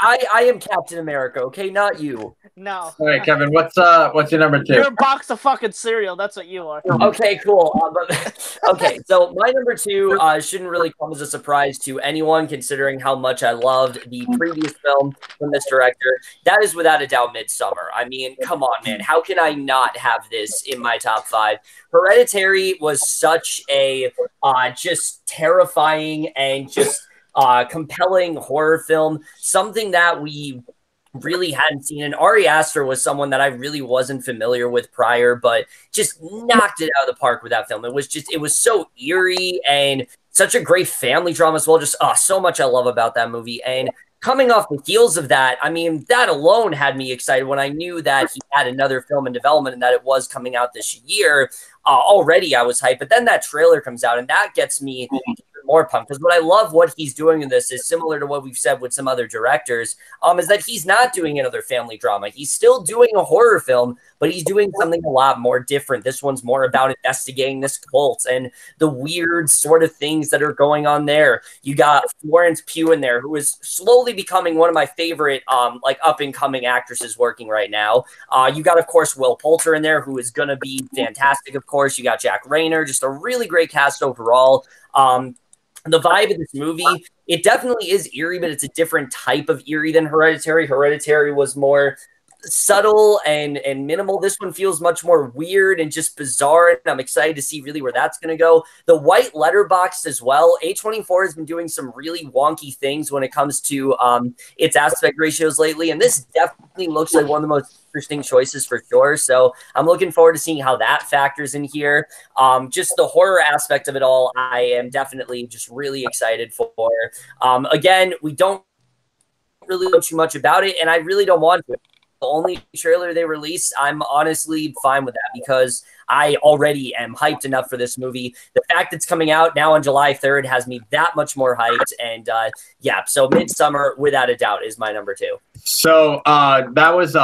I am Captain America, okay? Not you. No. All right, Kevin, what's your number 2? You're a box of fucking cereal. That's what you are. Okay, cool. Okay, so my number 2 shouldn't really come as a surprise to anyone, considering how much I loved the previous film from this director. That is without a doubt Midsommar. I mean, come on, man. How can I not have this in my top 5? Hereditary was such a just terrifying and just compelling horror film, something that we really hadn't seen. And Ari Aster was someone that I really wasn't familiar with prior, but just knocked it out of the park with that film. It was so eerie and such a great family drama as well. Just so much I love about that movie. And coming off the heels of that, I mean, that alone had me excited when I knew that he had another film in development and that it was coming out this year. Already I was hyped, but then that trailer comes out and that gets me more pumped, because what I love what he's doing in this is similar to what we've said with some other directors, is that he's not doing another family drama. He's still doing a horror film, but he's doing something a lot more different. This one's more about investigating this cult and the weird sort of things that are going on there. You got Florence Pugh in there, who is slowly becoming one of my favorite up and coming actresses working right now. You got, of course, Will Poulter in there, who is going to be fantastic. Of course, you got Jack Rayner, just a really great cast overall. The vibe of this movie, it definitely is eerie, but it's a different type of eerie than Hereditary. Hereditary was more subtle and minimal. This one feels much more weird and just bizarre, and I'm excited to see really where that's going to go. The white letterbox as well. A24 has been doing some really wonky things when it comes to its aspect ratios lately, and this definitely looks like one of the most interesting choices for sure. So I'm looking forward to seeing how that factors in here. Just the horror aspect of it all, I am definitely just really excited for. Again, we don't really know too much about it, and I really don't want to. The only trailer they released, I'm honestly fine with that because I already am hyped enough for this movie. The fact it's coming out now on July 3rd has me that much more hyped. And yeah, so Midsommar, without a doubt, is my number 2. So that was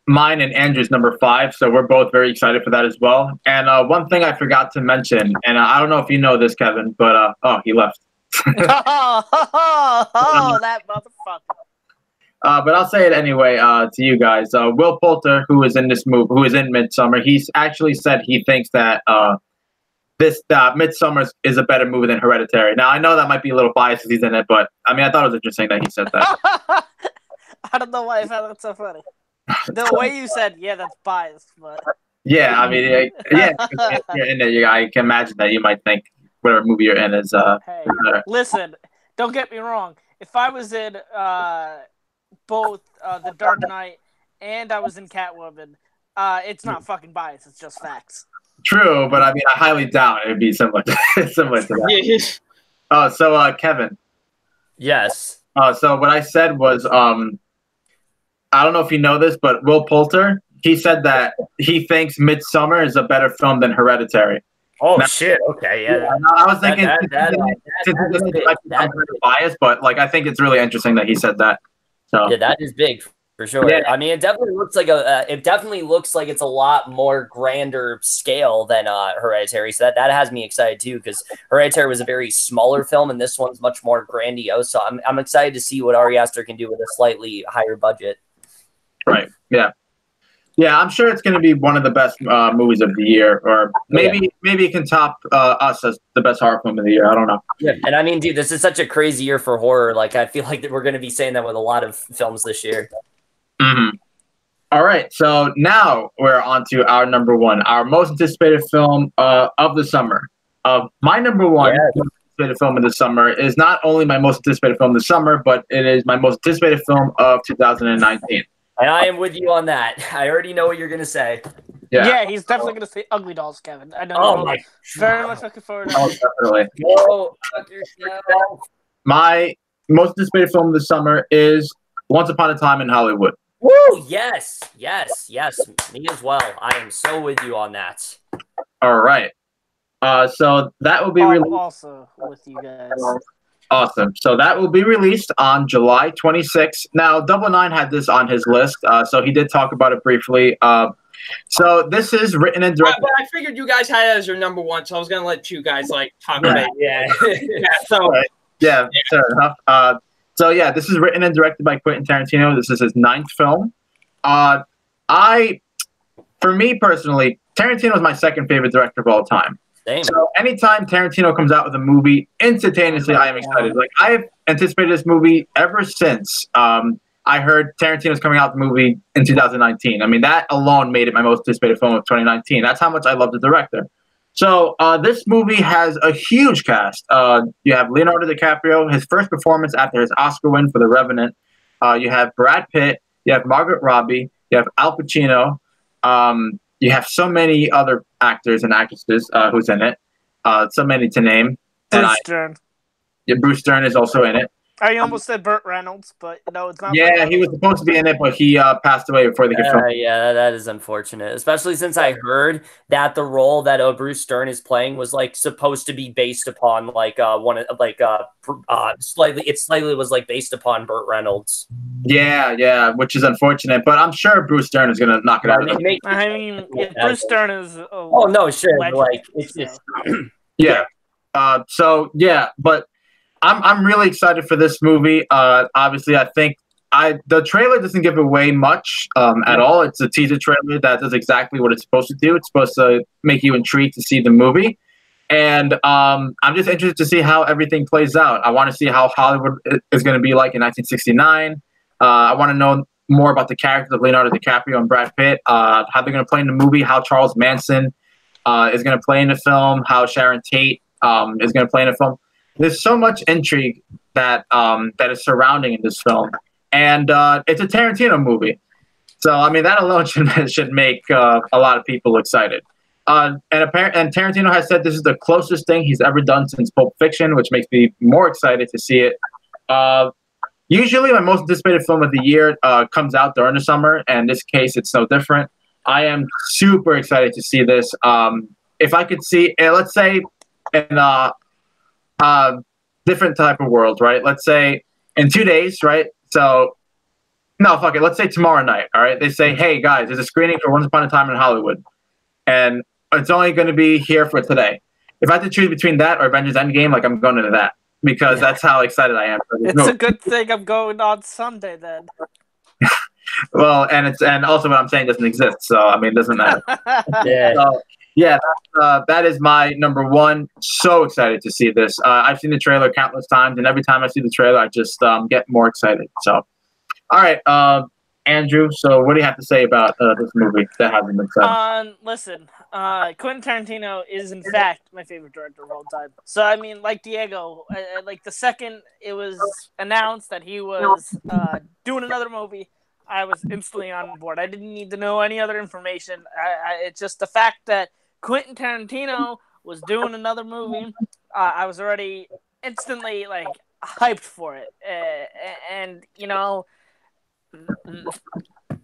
mine and Andrew's number 5. So we're both very excited for that as well. And one thing I forgot to mention, and I don't know if you know this, Kevin, but oh, he left. That motherfucker. But I'll say it anyway to you guys. Will Poulter, who is in this movie, who is in Midsommar, he's actually said he thinks that Midsommar is a better movie than Hereditary. Now, I know that might be a little biased because he's in it, but I mean, I thought it was interesting that he said that. I don't know why I found that so funny. The way you said, yeah, that's biased, but yeah, I mean, yeah, if you're in it, I can imagine that you might think whatever movie you're in is hey, listen, don't get me wrong. If I was in both The Dark Knight and I was in Catwoman, it's not fucking bias, it's just facts. True, but I mean, I highly doubt it would be similar to that. So Kevin. Yes. So what I said was, I don't know if you know this, but Will Poulter, he said that he thinks Midsommar is a better film than Hereditary. Oh, now, shit. Okay, yeah. I was thinking that's biased, but like I think it's really interesting that he said that. So yeah, that is big for sure. Yeah. I mean, it definitely looks like it's a lot more grander scale than Hereditary. So that has me excited too, because Hereditary was a very smaller film, and this one's much more grandiose. So I'm excited to see what Ari Aster can do with a slightly higher budget. Right. Yeah. Yeah, I'm sure it's going to be one of the best movies of the year, or maybe it can top Us as the best horror film of the year. I don't know. Yeah, and I mean, dude, this is such a crazy year for horror. Like, I feel like that we're going to be saying that with a lot of films this year. Mm-hmm. All right, so now we're on to our number 1, our most anticipated film of the summer. My number 1 most anticipated film of the summer is not only my most anticipated film of the summer, but it is my most anticipated film of 2019. And I am with you on that. I already know what you're going to say. Yeah, he's definitely going to say Ugly Dolls, Kevin. I know. Oh, my very much looking forward to it. Definitely. Whoa, fuck yourself. My most anticipated film of the summer is Once Upon a Time in Hollywood. Woo! Yes. Me as well. I am so with you on that. All right. So that will be released. Also with you guys. Awesome. So that will be released on July 26th. Now, Double Nine had this on his list, so he did talk about it briefly. So this is written and directed. But I figured you guys had it as your number 1, so I was going to let you guys talk about it. Yeah. Fair enough. So yeah, this is written and directed by Quentin Tarantino. This is his 9th film. For me personally, Tarantino is my 2nd favorite director of all time. Same. So anytime Tarantino comes out with a movie, instantaneously I am excited. Like I've anticipated this movie ever since I heard Tarantino's coming out with the movie in 2019. I mean, that alone made it my most anticipated film of 2019. That's how much I love the director. So this movie has a huge cast. You have Leonardo DiCaprio, his first performance after his Oscar win for The Revenant. You have Brad Pitt. You have Margaret Robbie. You have Al Pacino. You have so many other actors and actresses who's in it. So many to name. Bruce Dern. Yeah, Bruce Dern is also in it. I almost said Burt Reynolds, but no, it's not. Yeah, he was supposed to be in it, but he passed away before they could film. Yeah, that is unfortunate. Especially since I heard that the role that Bruce Dern is playing was supposed to be based upon slightly was based upon Burt Reynolds. Yeah, which is unfortunate, but I'm sure Bruce Dern is gonna knock it out. Bruce Dern is. Oh no, sure. It's just. Yeah. But. I'm really excited for this movie. Obviously, I think the trailer doesn't give away much at all. It's a teaser trailer that does exactly what it's supposed to do. It's supposed to make you intrigued to see the movie. And I'm just interested to see how everything plays out. I want to see how Hollywood is going to be like in 1969. I want to know more about the characters of Leonardo DiCaprio and Brad Pitt, how they're going to play in the movie, how Charles Manson is going to play in the film, how Sharon Tate is going to play in the film. There's so much intrigue that that is surrounding in this film, and it's a Tarantino movie. So I mean, that alone should make a lot of people excited. And Tarantino has said this is the closest thing he's ever done since Pulp Fiction, which makes me more excited to see it. Usually, my most anticipated film of the year comes out during the summer, and in this case, it's no different. I am super excited to see this. If I could see, let's say, in a different type of world, right? Let's say in 2 days, right? So, no, fuck it. Let's say tomorrow night, all right? They say, hey, guys, there's a screening for Once Upon a Time in Hollywood, and it's only going to be here for today. If I had to choose between that or Avengers Endgame, like, I'm going into that because that's how excited I am. It's a good thing I'm going on Sunday then. Well, and also what I'm saying doesn't exist, so I mean, it doesn't matter. So, yeah, that is my number one. So excited to see this. I've seen the trailer countless times, and every time I see the trailer, I just get more excited. So, all right, Andrew. So, what do you have to say about this movie that hasn't been said? Listen, Quentin Tarantino is in fact my favorite director of all time. So, I mean, like Diego, like the second it was announced that he was doing another movie, I was instantly on board. I didn't need to know any other information. It's just the fact that Quentin Tarantino was doing another movie. I was already instantly like hyped for it, and you know,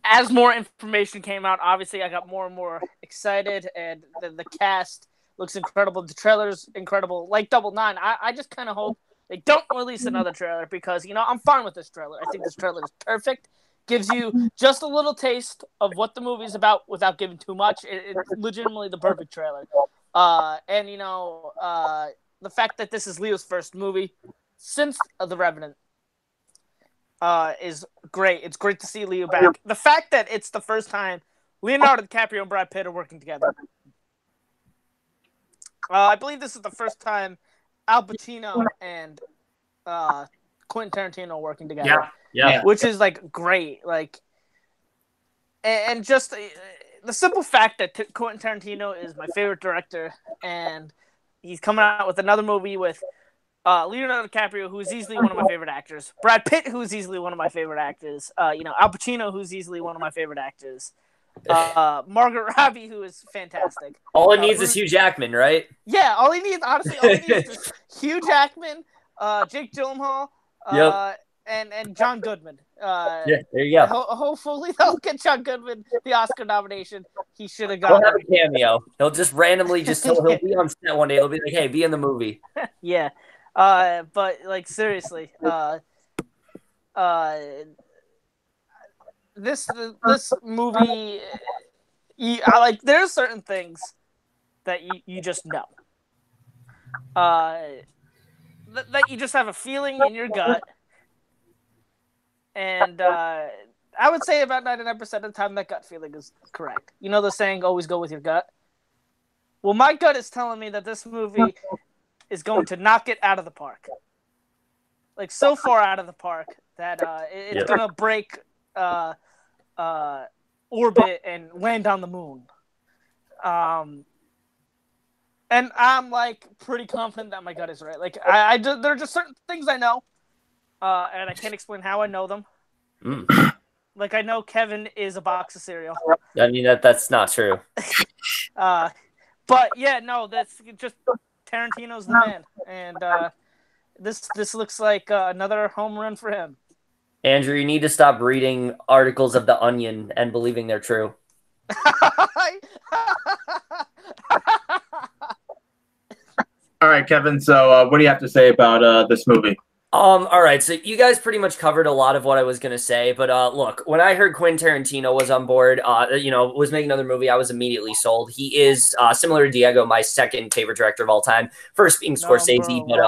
as more information came out, obviously I got more and more excited. And the cast looks incredible. The trailer's incredible. Like Double Nine, I just kind of hope they don't release another trailer because you know I'm fine with this trailer. I think this trailer is perfect. Gives you just a little taste of what the movie's about without giving too much. It's legitimately the perfect trailer. And, you know, the fact that this is Leo's first movie since The Revenant is great. It's great to see Leo back. The fact that it's the first time Leonardo DiCaprio and Brad Pitt are working together. I believe this is the first time Al Pacino and Quentin Tarantino are working together. Yeah. Which is like great, like, and just the simple fact that Quentin Tarantino is my favorite director, and he's coming out with another movie with Leonardo DiCaprio, who's easily one of my favorite actors, Brad Pitt, who's easily one of my favorite actors, you know, Al Pacino, who's easily one of my favorite actors, Margaret Robbie, who is fantastic. All it needs is Hugh Jackman, right? Yeah, all he needs is Hugh Jackman, Jake Gyllenhaal, and John Goodman. Yeah, there you go. Hopefully they'll get John Goodman the Oscar nomination. He should have He'll gotten. have a cameo. He'll just randomly he'll be on set one day. He'll be like, "Hey, be in the movie." Yeah, but like seriously, this movie, there's certain things that you just know. That you just have a feeling in your gut. And I would say about 99% of the time that gut feeling is correct. You know the saying, always go with your gut? Well, my gut is telling me that this movie is going to knock it out of the park. Like, so far out of the park that it's going to break orbit and land on the moon. And I'm, like, pretty confident that my gut is right. Like, there are just certain things I know. And I can't explain how I know them. Like, I know Kevin is a box of cereal. I mean, that's not true. But, yeah, no, that's just Tarantino's the man. And this looks like another home run for him. Andrew, you need to stop reading articles of The Onion and believing they're true. All right, Kevin. So, what do you have to say about this movie? All right, so you guys pretty much covered a lot of what I was going to say, but look, when I heard Quentin Tarantino was on board, was making another movie, I was immediately sold. He is, similar to Diego, my second favorite director of all time, first being Scorsese, but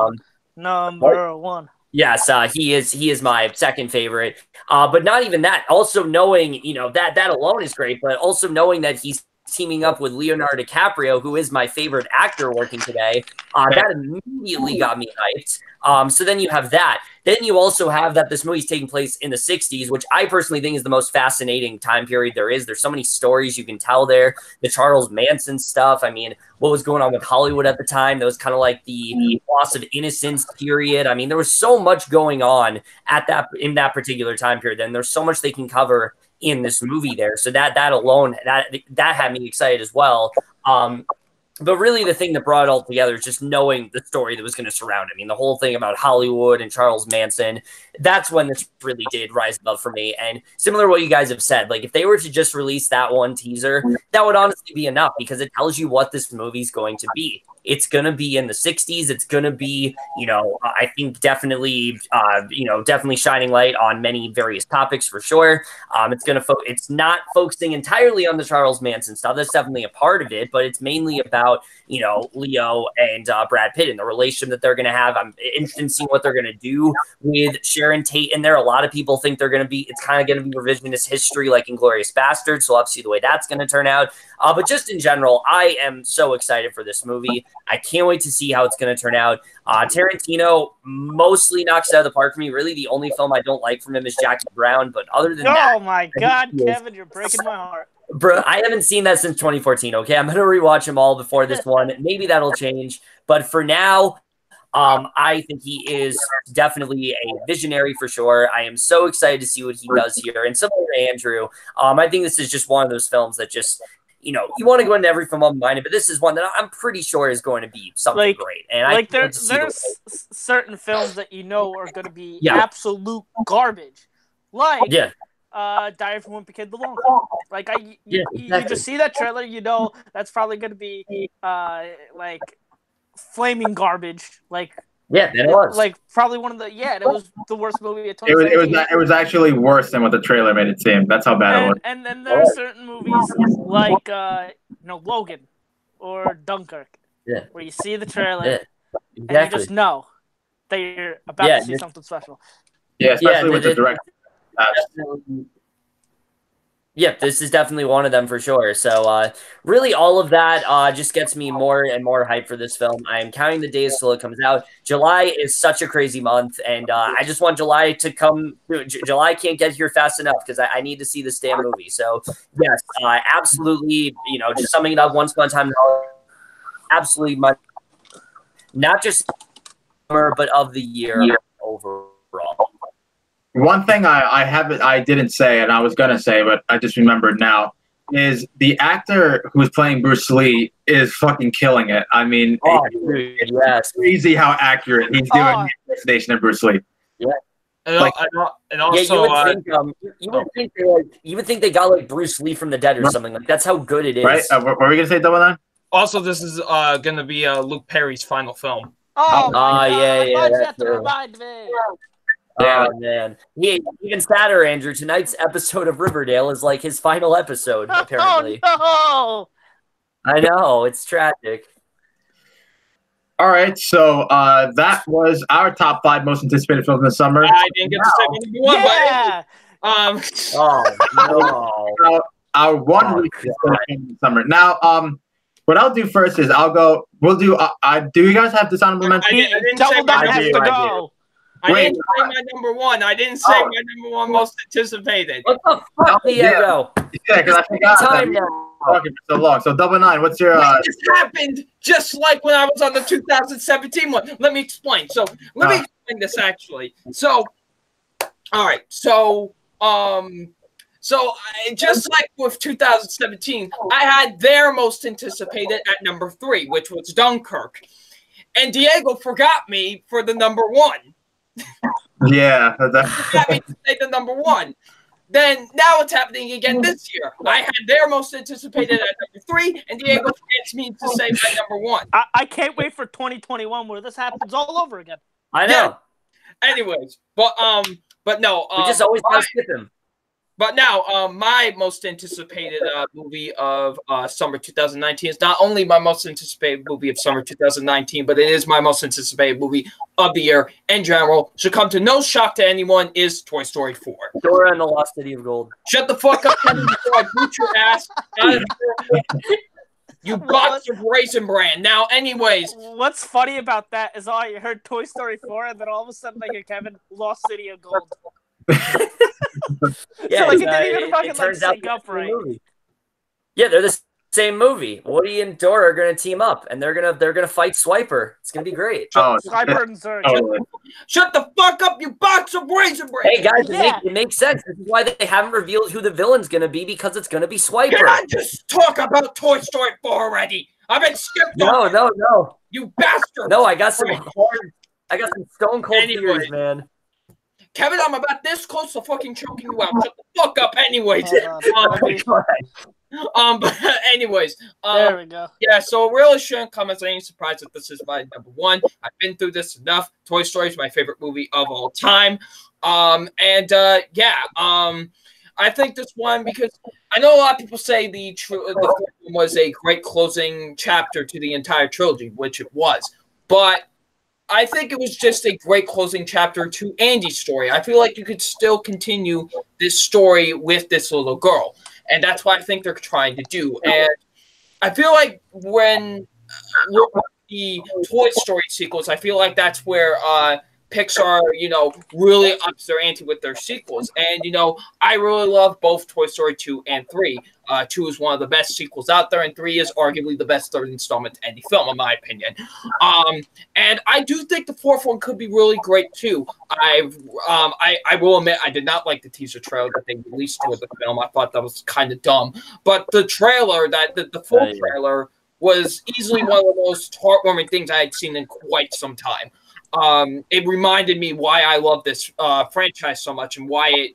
number one. Yes, he is my second favorite, but not even that. Also knowing, that alone is great, but also knowing that he's teaming up with Leonardo DiCaprio, who is my favorite actor working today. That immediately got me hyped. So then you have that. Then you also have that this movie's taking place in the 60s, which I personally think is the most fascinating time period there is. There's so many stories you can tell there. The Charles Manson stuff. I mean, what was going on with Hollywood at the time? That was kind of like the loss of innocence period. I mean, there was so much going on in that particular time period, and there's so much they can cover in this movie there. So that alone, that had me excited as well. But really the thing that brought it all together is just knowing the story that was going to surround it. I mean, the whole thing about Hollywood and Charles Manson, that's when this really did rise above for me. And similar to what you guys have said, like if they were to just release that one teaser, that would honestly be enough because it tells you what this movie's going to be. It's going to be in the 60s. It's going to be, I think definitely shining light on many various topics for sure. It's not focusing entirely on the Charles Manson stuff. That's definitely a part of it, but it's mainly about, Leo and Brad Pitt and the relationship that they're going to have. I'm interested in seeing what they're going to do with Sharon Tate in there. A lot of people think it's kind of going to be revisionist history like Inglourious Basterds. So I'll see the way that's going to turn out. But just in general, I am so excited for this movie. I can't wait to see how it's going to turn out. Tarantino mostly knocks it out of the park for me. Really, the only film I don't like from him is Jackie Brown. But other than that, oh my God, Kevin, you're breaking my heart. Bro, I haven't seen that since 2014. Okay, I'm gonna rewatch them all before this one. Maybe that'll change. But for now, I think he is definitely a visionary for sure. I am so excited to see what he does here. And similar to Andrew, I think this is just one of those films that just, you want to go into every film open-minded, but this is one that I'm pretty sure is going to be something great. And there's certain films that are going to be absolute garbage. Diary from Wimpy Kid the Long. You just see that trailer, that's probably going to be flaming garbage. It was probably one of the it was the worst movie of 2017. It was actually worse than what the trailer made it seem. That's how bad it was. And then there are certain movies like Logan or Dunkirk, where you see the trailer and you just know that you're about to see something special. Yeah, especially with the director. Yep, this is definitely one of them for sure. So really all of that just gets me more and more hyped for this film. I am counting the days till it comes out. July is such a crazy month, and I just want July to come. July can't get here fast enough because I need to see this damn movie. So yes, absolutely, just summing it up once upon a time, absolutely not just summer, but of the year overall. One thing I didn't say, and I was gonna say, but I just remembered now, is the actor who's playing Bruce Lee is fucking killing it. I mean, it's crazy how accurate he's doing the impersonation of Bruce Lee. Yeah. And also, you would think they got like Bruce Lee from the dead or something. Like that's how good it is. Right? What were we gonna say, Double Nine? Also, this is gonna be Luke Perry's final film. Why'd you remind me? Oh man! Even sadder, Andrew. Tonight's episode of Riverdale is like his final episode, apparently. Oh no! I know, it's tragic. All right, so that was our top 5 most anticipated films in the summer. I didn't get to say number one, Oh no! Our 1 week is in the summer. Now, what I'll do first is we'll do. Do you guys have this honorable mention? I didn't Double Nine has to go. I didn't say my number 1. I didn't say my number 1 most anticipated. What the fuck, Diego? Yeah, because I forgot that we were talking for so long. So, Double Nine, what's your... This happened just like when I was on the 2017 one. Let me explain. So, let me explain this, actually. So, all right. So, just like with 2017, I had their most anticipated at number 3, which was Dunkirk. And Diego forgot me for the number 1. Yeah. Got me to say the number 1. Then now it's happening again this year. I had their most anticipated at number 3, and Diego forgets me to say my number 1. I can't wait for 2021 where this happens all over again. I know. Yeah. Anyways, but no. We just always gotta skip him. But now, my most anticipated movie of summer 2019 is not only my most anticipated movie of summer 2019, but it is my most anticipated movie of the year in general. Should come to no shock to anyone, is Toy Story 4. Dora and the Lost City of Gold. Shut the fuck up, Kevin, before I boot your ass out of here. You box of Raisin Bran. Now, anyways. What's funny about that is I heard Toy Story 4, and then all of a sudden I hear Kevin, Lost City of Gold. Yeah, so, like, it didn't even fucking turns out sync up right. Movie. Yeah, they're the same movie. Woody and Dora are gonna team up, and they're gonna fight Swiper. It's gonna be great. Swiper and Zurg. Shut the fuck up, you box of Raisin Bran. Hey guys, it makes sense. This is why they haven't revealed who the villain's gonna be, because it's gonna be Swiper. Can I just talk about Toy Story 4 already? I've been skipped. No. You bastard. No, I got some stone cold theories, man. Kevin, I'm about this close to fucking choking you out. Shut the fuck up, anyways. But anyways, there we go. Yeah, so it really shouldn't come as any surprise that this is my number one. I've been through this enough. Toy Story is my favorite movie of all time. I think this one, because I know a lot of people say the fourth one was a great closing chapter to the entire trilogy, which it was, but I think it was just a great closing chapter to Andy's story. I feel like you could still continue this story with this little girl. And that's what I think they're trying to do. And I feel like when the Toy Story sequels, I feel like that's where Pixar, really ups their ante with their sequels. And, I really love both Toy Story 2 and 3. 2 is one of the best sequels out there, and 3 is arguably the best third installment to any film, in my opinion. And I do think the fourth one could be really great, too. I will admit, I did not like the teaser trailer that they released with the film. I thought that was kind of dumb. But the trailer, the full trailer, was easily one of the most heartwarming things I had seen in quite some time. It reminded me why I love this franchise so much, and why it,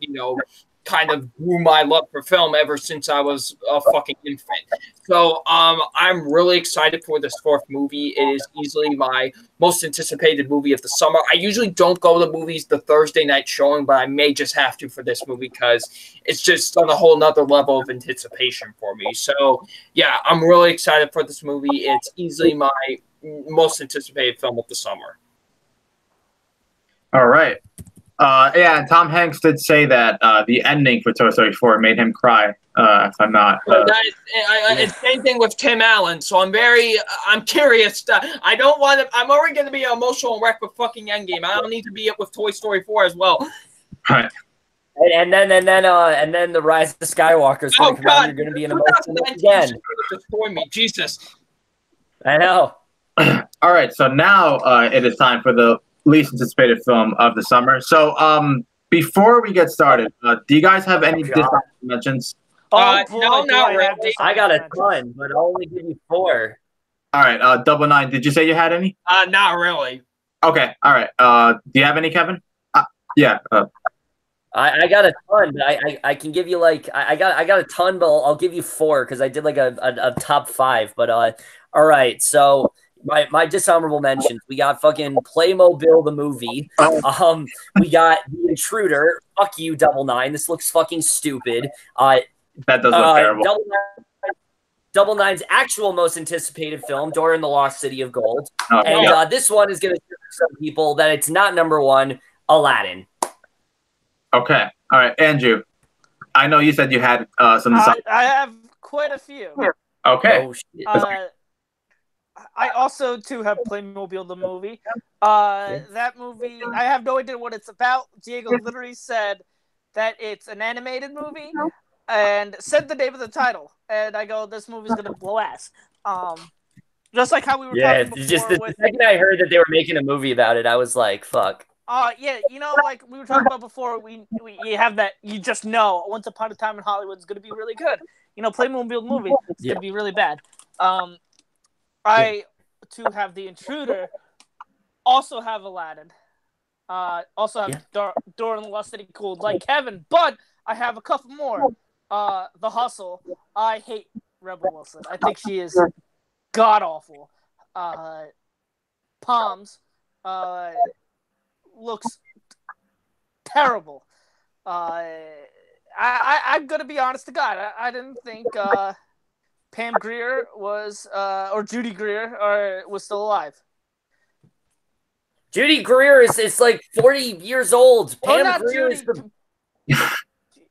kind of grew my love for film ever since I was a fucking infant. So I'm really excited for this fourth movie. It is easily my most anticipated movie of the summer. I usually don't go to movies the Thursday night showing, but I may just have to for this movie because it's just on a whole nother level of anticipation for me. So yeah, I'm really excited for this movie. It's easily my most anticipated film of the summer. All right. Tom Hanks did say that the ending for Toy Story 4 made him cry. If I'm not. It's the same thing with Tim Allen. So I'm curious. I'm already going to be an emotional wreck with fucking Endgame. I don't need to be up with Toy Story 4 as well. Right. And then the Rise of Skywalker is going to come out. You're going to be an emotional again. Destroy me, Jesus. I know. All right. So now it is time for the least anticipated film of the summer. So before we get started, do you guys have any mentions? No, not really. I got a ton, but I'll only give you 4. All right, Double Nine, did you say you had any? Not really. Okay, all right. Do you have any, Kevin? Yeah. I got a ton, but I can give you I got a ton, but I'll give you 4 because I did like a top 5. But all right, so my dishonorable mentions. We got fucking Playmobil the movie. We got The Intruder. Fuck you, Double Nine. This looks fucking stupid. That does look terrible. Double Nine's actual most anticipated film, Dora and the Lost City of Gold. This one is going to show some people that it's not number 1, Aladdin. Okay. All right, Andrew. I know you said you had some. I have quite a few. Okay. Oh, shit. I also, too, have Playmobil the movie. That movie, I have no idea what it's about. Diego literally said that it's an animated movie and said the name of the title. And I go, this movie's going to blow ass. Just like how we were talking before. Just the second I heard that they were making a movie about it, I was like, fuck. Yeah, like we were talking about before, you have that, you just know, Once Upon a Time in Hollywood is going to be really good. Playmobil the movie is going to be really bad. I, too, have The Intruder, also have Aladdin, also have Dora and the Lost City of Gold, like Kevin, but I have a couple more. The Hustle. I hate Rebel Wilson. I think she is god-awful. Palms looks terrible. I'm gonna be honest to God. I didn't think Pam Grier was or Judy Greer was still alive. Judy Greer is like 40 years old. Oh, Pam not Grier Judy. is the...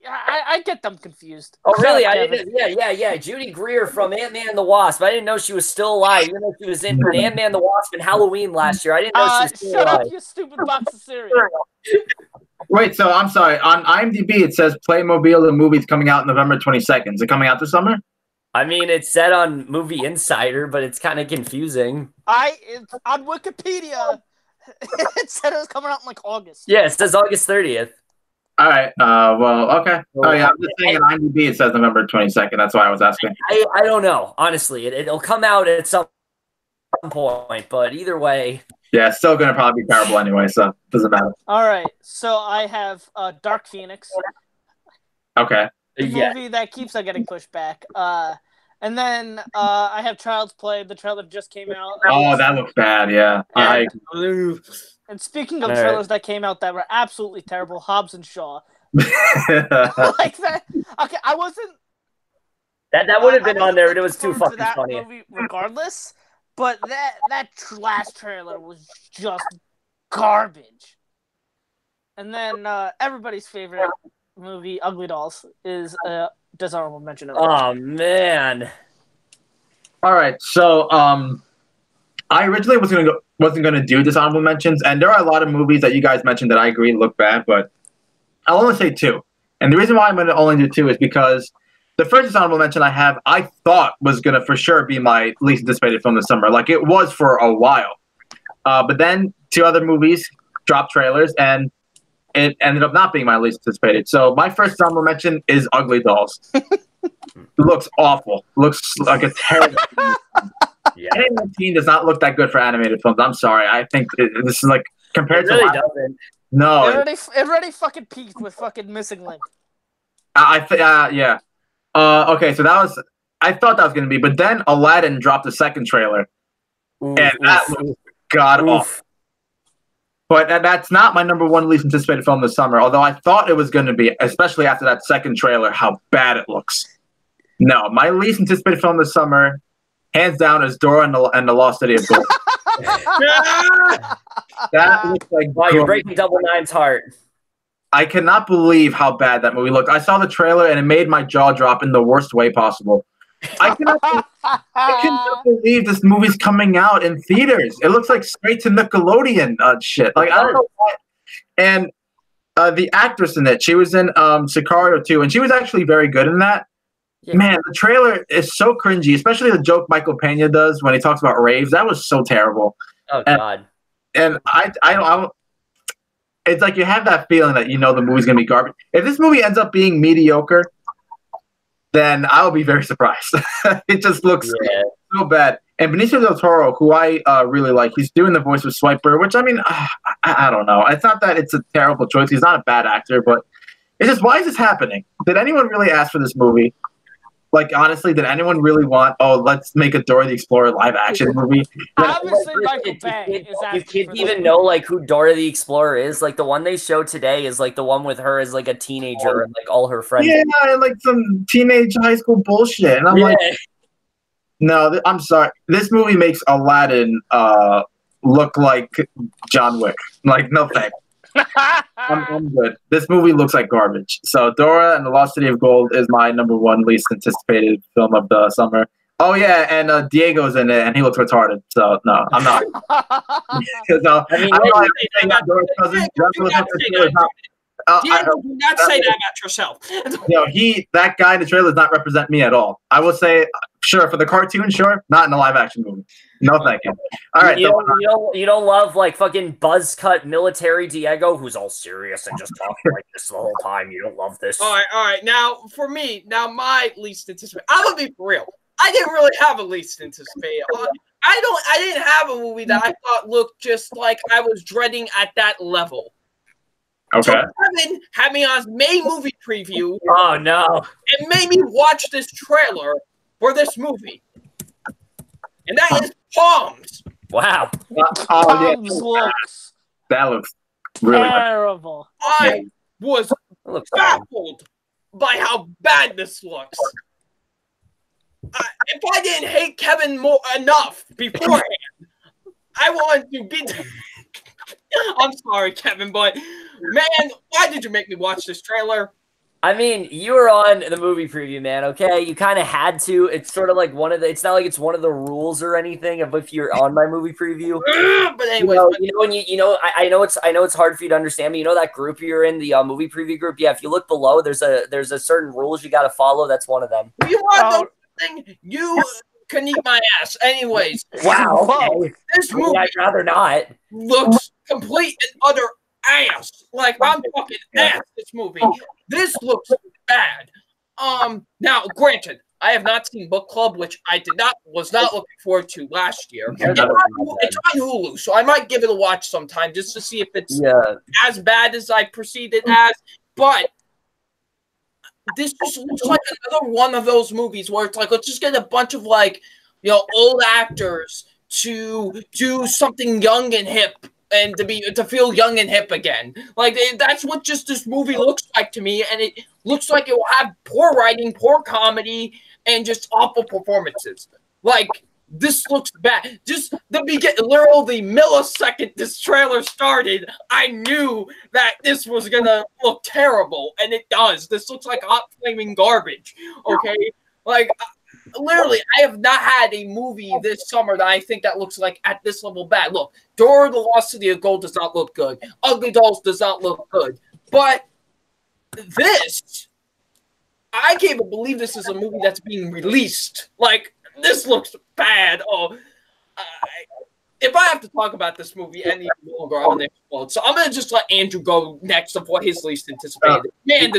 I get them confused. Oh, really? Shut up, I didn't. Yeah. Judy Greer from Ant-Man and the Wasp. I didn't know she was still alive, even though she was in Ant-Man and the Wasp and Halloween last year. I didn't know she was still Shut alive. up, you stupid box of cereal. Wait, so I'm sorry. On IMDb, it says Playmobil, the movie's coming out November 22nd. Is it coming out this summer? I mean, it's said on Movie Insider, but it's kind of confusing. It's on Wikipedia. It said it was coming out in like August. Yeah, it says August 30th. All right. Well, okay. Oh, yeah. I'm just saying on IMDb, it says November 22nd. That's why I was asking. I don't know. Honestly, it'll come out at some point, but either way. Yeah, it's still going to probably be terrible anyway, so it doesn't matter. All right. So I have Dark Phoenix. Okay. The movie that keeps on getting pushed back. And then I have Child's Play. The trailer just came out. Oh, that looks bad, yeah. And speaking of trailers that came out that were absolutely terrible, Hobbs and Shaw. Like that. Okay, I wasn't. That would have been on there, but it was too fucking that funny. Movie regardless, but that last trailer was just garbage. And then everybody's favorite movie, Ugly Dolls, is dishonorable mention of. Oh man! All right, so I originally wasn't gonna do dishonorable mentions, and there are a lot of movies that you guys mentioned that I agree look bad, but I'll only say two. And the reason why I'm gonna only do two is because the first dishonorable mention I thought was gonna for sure be my least anticipated film this summer. Like it was for a while, but then two other movies dropped trailers, and it ended up not being my least anticipated. So my first honorable mention is Ugly Dolls. It looks awful. Looks like a terrible. Yeah. 2019 does not look that good for animated films. I'm sorry. I think this is like compared it really to doesn't. No, it already fucking peaked with fucking Missing Link. Yeah. Okay, so I thought that was gonna be, but then Aladdin dropped a second trailer, and that was god awful. But that's not my number one least anticipated film this summer, although I thought it was going to be, especially after that second trailer, how bad it looks. No, my least anticipated film this summer, hands down, is Dora and the Lost City of Gold. That looks like... Wow, you're breaking Double Nine's heart. I cannot believe how bad that movie looked. I saw the trailer, and it made my jaw drop in the worst way possible. I cannot believe this movie's coming out in theaters. It looks like straight to Nickelodeon shit. Like I don't know why. And the actress in it, she was in Sicario 2, and she was actually very good in that. Yeah. Man, the trailer is so cringy, especially the joke Michael Pena does when he talks about raves. That was so terrible. Oh God. And I don't. It's like you have that feeling that you know the movie's gonna be garbage. If this movie ends up being mediocre, then I'll be very surprised. It just looks so bad. And Benicio del Toro, who I really like, he's doing the voice of Swiper, which I mean, I don't know. It's not that it's a terrible choice. He's not a bad actor, but it's just, why is this happening? Did anyone really ask for this movie? Like, honestly, did anyone really want, let's make a Dora the Explorer live action movie? Obviously, Michael Bay is you can't even know, like, who Dora the Explorer is. Like, the one they show today is, like, the one with her as, like, a teenager and, like, all her friends. Yeah, and, like, some teenage high school bullshit. And I'm like, no, I'm sorry. This movie makes Aladdin look like John Wick. Like, no thanks. I'm good. This movie looks like garbage. So Dora and the Lost City of Gold is my number one least anticipated film of the summer. Oh yeah, and Diego's in it, and he looks retarded. So no, I'm not. So, I mean, Diego, do not say that about yourself. That guy in the trailer does not represent me at all. I will say, sure, for the cartoon, sure, not in the live action movie. No, thank you. All right, you don't love like fucking buzz cut military Diego, who's all serious and just talking like this the whole time. You don't love this. All right. Now, for me, my least anticipated. I'm gonna be for real. I didn't really have a least anticipated. I didn't have a movie that I thought looked just like I was dreading at that level. Okay. So Kevin had me on his May movie preview. Oh no! And made me watch this trailer for this movie, and that is Palms. Wow. Palms looks. That looks really terrible. I was baffled by how bad this looks. If I didn't hate Kevin more enough beforehand, I wanted to be. I'm sorry, Kevin, but man, why did you make me watch this trailer? I mean, you were on the movie preview, man. Okay, you kind of had to. It's sort of like one of the. It's not like it's one of the rules or anything of if you're on my movie preview. But anyways, I know it's hard for you to understand. But you know that group you're in, the movie preview group. Yeah, if you look below, there's a certain rules you got to follow. That's one of them. You want something? You can eat my ass. Anyways, wow. Okay. This movie, I'd rather not. Looks complete and utter ass. Like I'm fucking ass. This movie. This looks bad. Now, granted, I have not seen Book Club, which I was not looking forward to last year. It's on Hulu, so I might give it a watch sometime just to see if it's as bad as I perceived it as. But this just looks like another one of those movies where it's like, let's just get a bunch of old actors to do something young and hip. And to feel young and hip again. Like, that's what just this movie looks like to me. And it looks like it will have poor writing, poor comedy, and just awful performances. Like, this looks bad. Just literally the millisecond this trailer started, I knew that this was going to look terrible. And it does. This looks like hot flaming garbage. Okay? Like, literally, I have not had a movie this summer that I think that looks like at this level bad. Look, Dora the Lost City of Gold does not look good. Ugly Dolls does not look good. But this, I can't even believe this is a movie that's being released. Like, this looks bad. If I have to talk about this movie any longer, I'm going to explode. So I'm going to just let Andrew go next of what his least anticipated. Man,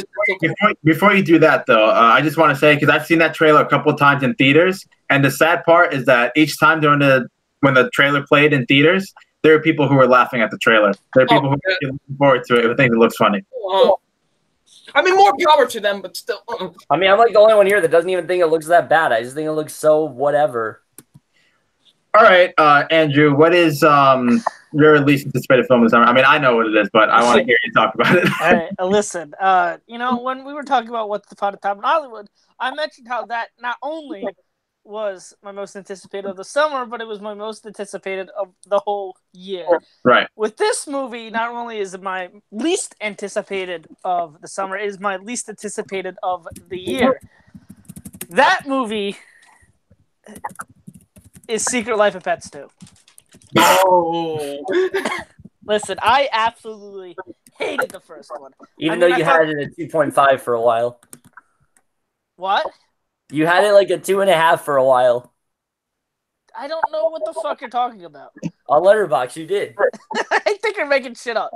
before you do that, though, I just want to say, because I've seen that trailer a couple of times in theaters, and the sad part is that each time when the trailer played in theaters, there are people who were laughing at the trailer. There are people who are looking forward to it who think it looks funny. I mean, more power to them, but still. I mean, I'm like the only one here that doesn't even think it looks that bad. I just think it looks so whatever. All right, Andrew, what is your least anticipated film this summer? I mean, I know what it is, but I want to hear you talk about it. All right, listen, when we were talking about What's the Fun of Time in Hollywood, I mentioned how that not only was my most anticipated of the summer, but it was my most anticipated of the whole year. Right. With this movie, not only is it my least anticipated of the summer, it is my least anticipated of the year. That movie is Secret Life of Pets 2. Oh. Listen, I absolutely hated the first one. Even though you had it at 2.5 for a while. What? You had it like a 2.5 for a while. I don't know what the fuck you're talking about. On Letterboxd, you did. I think you're making shit up.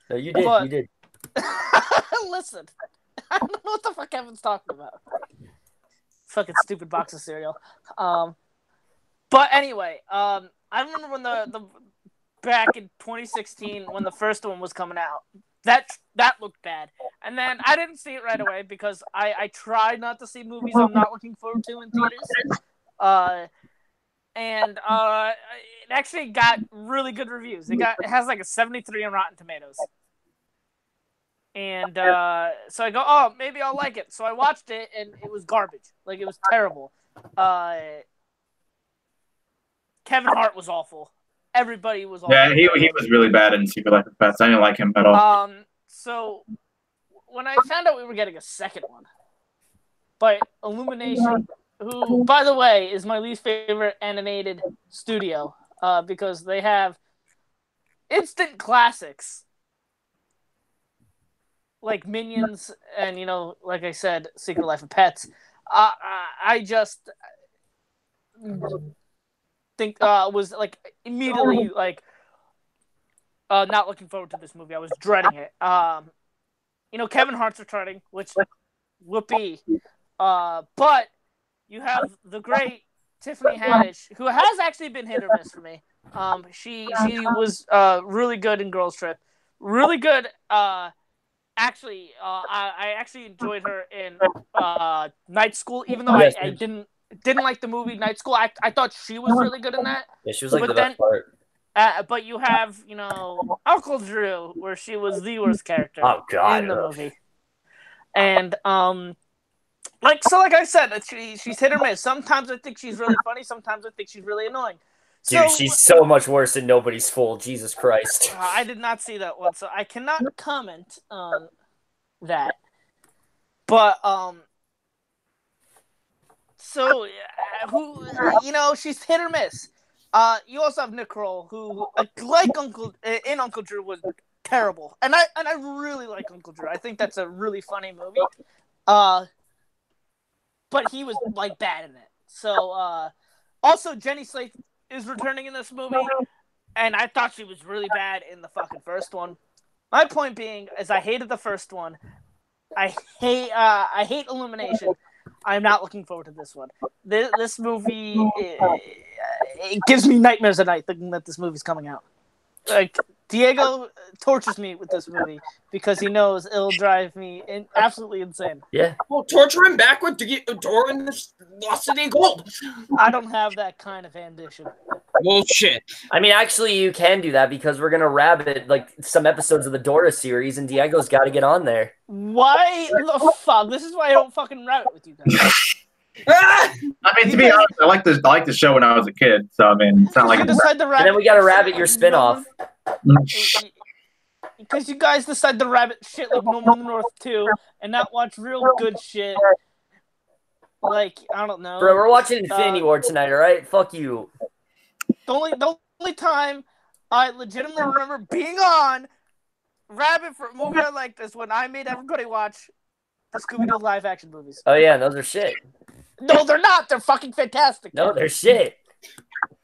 No, you did. You did. Listen, I don't know what the fuck Kevin's talking about. Fucking stupid box of cereal. But anyway, I remember when the back in 2016 when the first one was coming out. That looked bad. And then I didn't see it right away because I try not to see movies I'm not looking forward to in theaters. And it actually got really good reviews. It has like a 73 on Rotten Tomatoes. And so I go, oh, maybe I'll like it. So I watched it, and it was garbage. Like, it was terrible. Kevin Hart was awful. Everybody was awful. Yeah, he was really bad in Secret Life of Pets. I didn't like him at all. So when I found out we were getting a second one by Illumination, who, by the way, is my least favorite animated studio, because they have instant classics like Minions and, like I said, Secret Life of Pets. I just think was like immediately like not looking forward to this movie. I was dreading it. Kevin Hart's returning, which whoopee. But you have the great Tiffany Haddish, who has actually been hit or miss for me. She was really good in Girls Trip, really good. Actually, I actually enjoyed her in Night School, even though I didn't like the movie Night School. I thought she was really good in that. Yeah, she was like the best part. But you have, Uncle Drew, where she was the worst character in the movie. And like I said, she's hit or miss. Sometimes I think she's really funny. Sometimes I think she's really annoying. Dude, she's so much worse than Nobody's Fool. Jesus Christ. I did not see that one, so I cannot comment on that. But so who she's hit or miss. You also have Nick Kroll, who like Uncle Drew was terrible, and I really like Uncle Drew. I think that's a really funny movie. But he was like bad in it. So also Jenny Slate is returning in this movie, and I thought she was really bad in the fucking first one. My point being is I hated the first one. I hate Illumination. I'm not looking forward to this one. This movie it gives me nightmares at night thinking that this movie's coming out. Like Diego tortures me with this movie because he knows it'll drive me absolutely insane. Yeah. Well, torture him back with Dora and the Lost City of Gold. I don't have that kind of ambition. Well, shit. I mean, actually, you can do that because we're gonna rabbit like some episodes of the Dora series, and Diego's got to get on there. Why the fuck? This is why I don't fucking rabbit with you guys. Ah! I mean, to be honest, I like the show when I was a kid. So I mean, it's not like You decide to rabbit. And then we got to rabbit your spinoff. Because you guys decide to rabbit shit like No More North 2 and not watch real good shit. Like, I don't know. Bro, we're watching Infinity War tonight, all right? Fuck you. The only time I legitimately remember being on rabbit for a movie like this when I made everybody watch the Scooby-Doo live action movies. Oh yeah, those are shit. No, they're not. They're fucking fantastic. No, they're shit.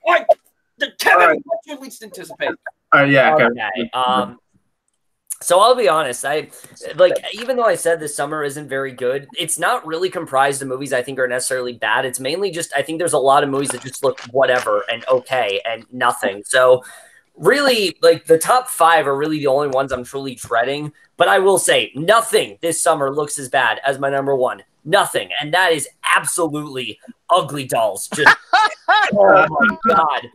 Like, Kevin, what you least anticipate? yeah. Okay. So I'll be honest. Even though I said this summer isn't very good, it's not really comprised of movies I think are necessarily bad. It's mainly just I think there's a lot of movies that just look whatever and okay and nothing. So really, like the top 5 are really the only ones I'm truly dreading. But I will say nothing this summer looks as bad as my number 1. Nothing, and that is absolutely Ugly Dolls. Just oh my god!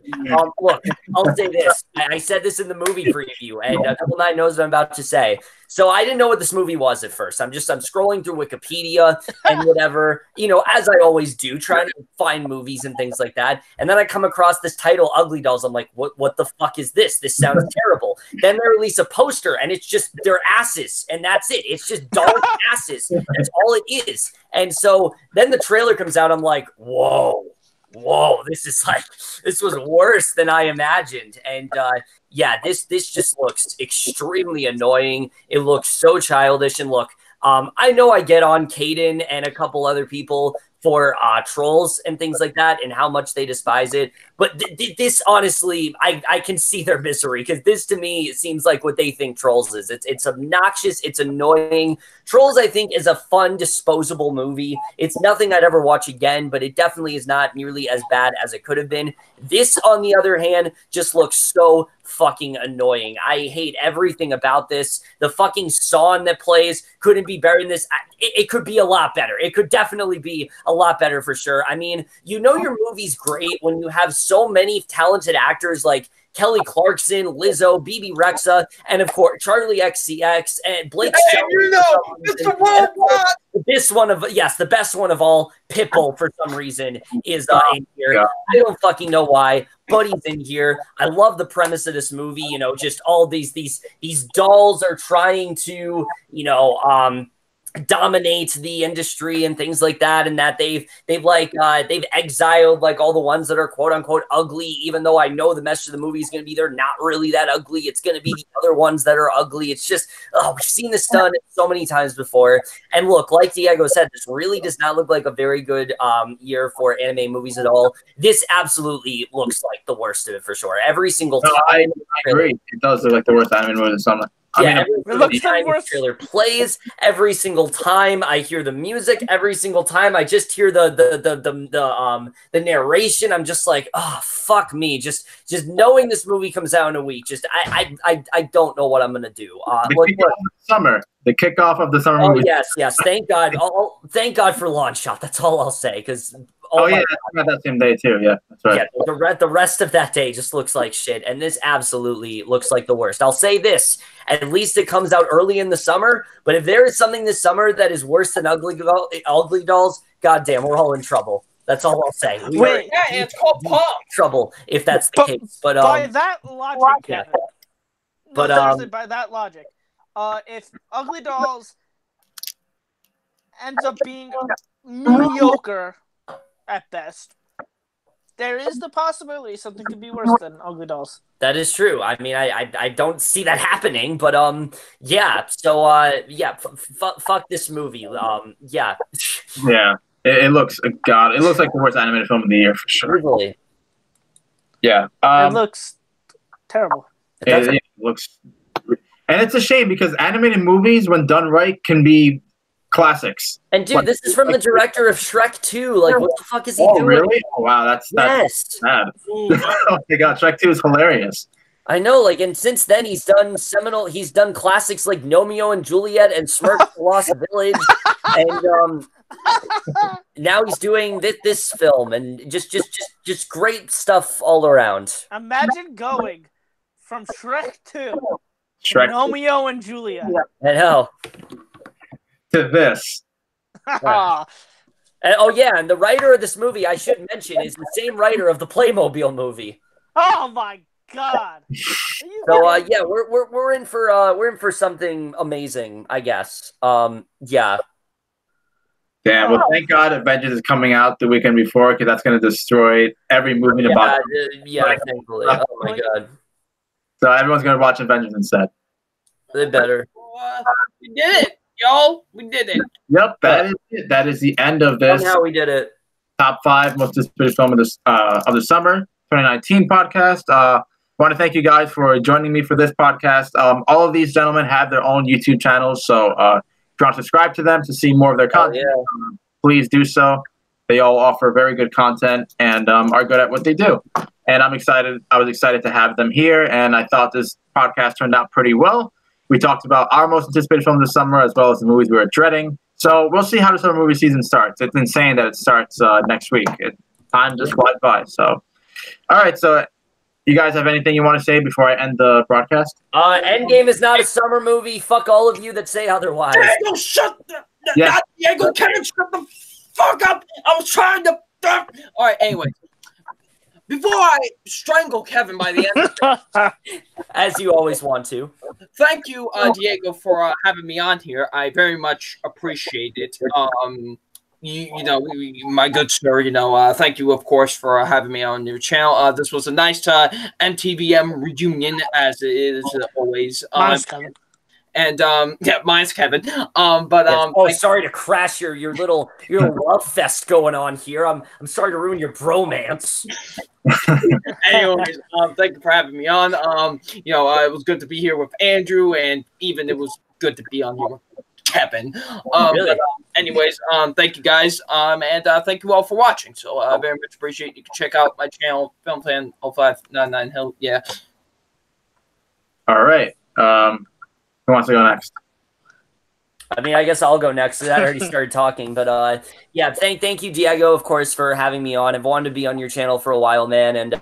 Look, I'll say this. I said this in the movie preview, and Double Nine knows what I'm about to say. So I didn't know what this movie was at first. I'm scrolling through Wikipedia and whatever, as I always do, trying to find movies and things like that. And then I come across this title, Ugly Dolls. I'm like, what the fuck is this? This sounds terrible. Then they release a poster, and it's just their asses, and that's it. It's just doll asses. That's all it is. And so then the trailer comes out. I'm like, whoa, this was worse than I imagined. And yeah, this just looks extremely annoying. It looks so childish. And look, I know I get on Caden and a couple other people for trolls and things like that and how much they despise it. But this, honestly, I can see their misery because this, to me, seems like what they think Trolls is. It's obnoxious. It's annoying. Trolls, I think, is a fun, disposable movie. It's nothing I'd ever watch again, but it definitely is not nearly as bad as it could have been. This, on the other hand, just looks so fucking annoying. I hate everything about this. The fucking song that plays couldn't be better than this. It could be a lot better. It could definitely be a lot better for sure. I mean, your movie's great when you have so many talented actors like Kelly Clarkson, Lizzo, BB Rexa, and of course Charlie XCX and Blake. And it's the worldwide. The best one of all, Pitbull, for some reason is in here. Yeah. I don't fucking know why, but he's in here. I love the premise of this movie. Just all these dolls are trying to dominate the industry and things like that, and that they've exiled like all the ones that are quote unquote ugly, even though I know the message of the movie is going to be they're not really that ugly. It's going to be the other ones that are ugly. It's just we've seen this done so many times before. And look, like Diego said, this really does not look like a very good year for anime movies at all. This absolutely looks like the worst of it for sure. Every single time. I agree. It does look like the worst anime movie of the summer. Yeah, every single time the trailer plays, every single time I hear the music, every single time I just hear the narration, I'm just like, oh fuck me. Just knowing this movie comes out in a week, I don't know what I'm gonna do. The kickoff of the summer Oh movie. yes, thank God. Thank God for Launch Shot. That's all I'll say. Because Oh yeah, not that same day too. Yeah, that's right. Yeah, the rest of that day just looks like shit, and this absolutely looks like the worst. I'll say this: at least it comes out early in the summer. But if there is something this summer that is worse than Ugly Dolls, goddamn, we're all in trouble. That's all I'll say. Wait, it's called Pump. Trouble if that's the case. But by that logic, Kevin. But seriously, by that logic, if Ugly Dolls ends up being mediocre at best, there is the possibility something could be worse than Ugly Dolls. That is true. I mean, I don't see that happening, but yeah. So fuck this movie. Yeah. Yeah. It looks it looks like the worst animated film of the year for sure. Really? Yeah. It looks terrible. It looks, and it's a shame because animated movies, when done right, can be classics. And dude, this is from the director of Shrek 2. Like, what the fuck is he doing? Really? Oh, wow, that's sad. Oh my god, Shrek 2 is hilarious. I know, like, and since then he's done classics like Nomeo and Juliet and Smurfs: The Lost Village, and now he's doing this film, and just great stuff all around. Imagine going from Shrek 2 to Shrek Romeo and Juliet. I know. To this. Yeah. And the writer of this movie, I should mention, is the same writer of the Playmobil movie. Oh my god! So yeah, we're in for something amazing, I guess. Yeah. Damn. Well, thank God Avengers is coming out the weekend before, because that's going to destroy every movie in the box. Yeah, thankfully. Oh my god. So everyone's going to watch Avengers instead. They better. We did it, y'all. We did it. Yep, that is it. That is the end of this. Somehow we did it. Top 5 most anticipated film of the summer 2019 podcast. I want to thank you guys for joining me for this podcast. All of these gentlemen have their own YouTube channels, so if you want to subscribe to them to see more of their content, please do so. They all offer very good content and are good at what they do. And I'm excited. I was excited to have them here, and I thought this podcast turned out pretty well. We talked about our most anticipated film this summer, as well as the movies we were dreading. So we'll see how the summer movie season starts. It's insane that it starts next week. Time just flies by. So, all right. So, you guys have anything you want to say before I end the broadcast? Endgame is not a summer movie. Fuck all of you that say otherwise. Diego, shut Diego, Kevin, shut the fuck up. I was trying to. All right. Anyway, before I strangle Kevin by the end, as you always want to. Thank you, Diego, for having me on here. I very much appreciate it. My good sir, thank you, of course, for having me on your channel. This was a nice MTVM reunion, as it is always. Mine's Kevin. And mine's Kevin. Sorry to crash your little love fest going on here. I'm sorry to ruin your bromance. Anyways, thank you for having me on. It was good to be here with Andrew, and even it was good to be on here with Kevin. Really? Anyways, thank you guys, and thank you all for watching. So I very much appreciate it. You can check out my channel, Film Plan 0599 Hill. Yeah. All right. Who wants to go next? I mean, I guess I'll go next. I already started talking, but yeah, thank you, Diego, of course, for having me on. I've wanted to be on your channel for a while, man, and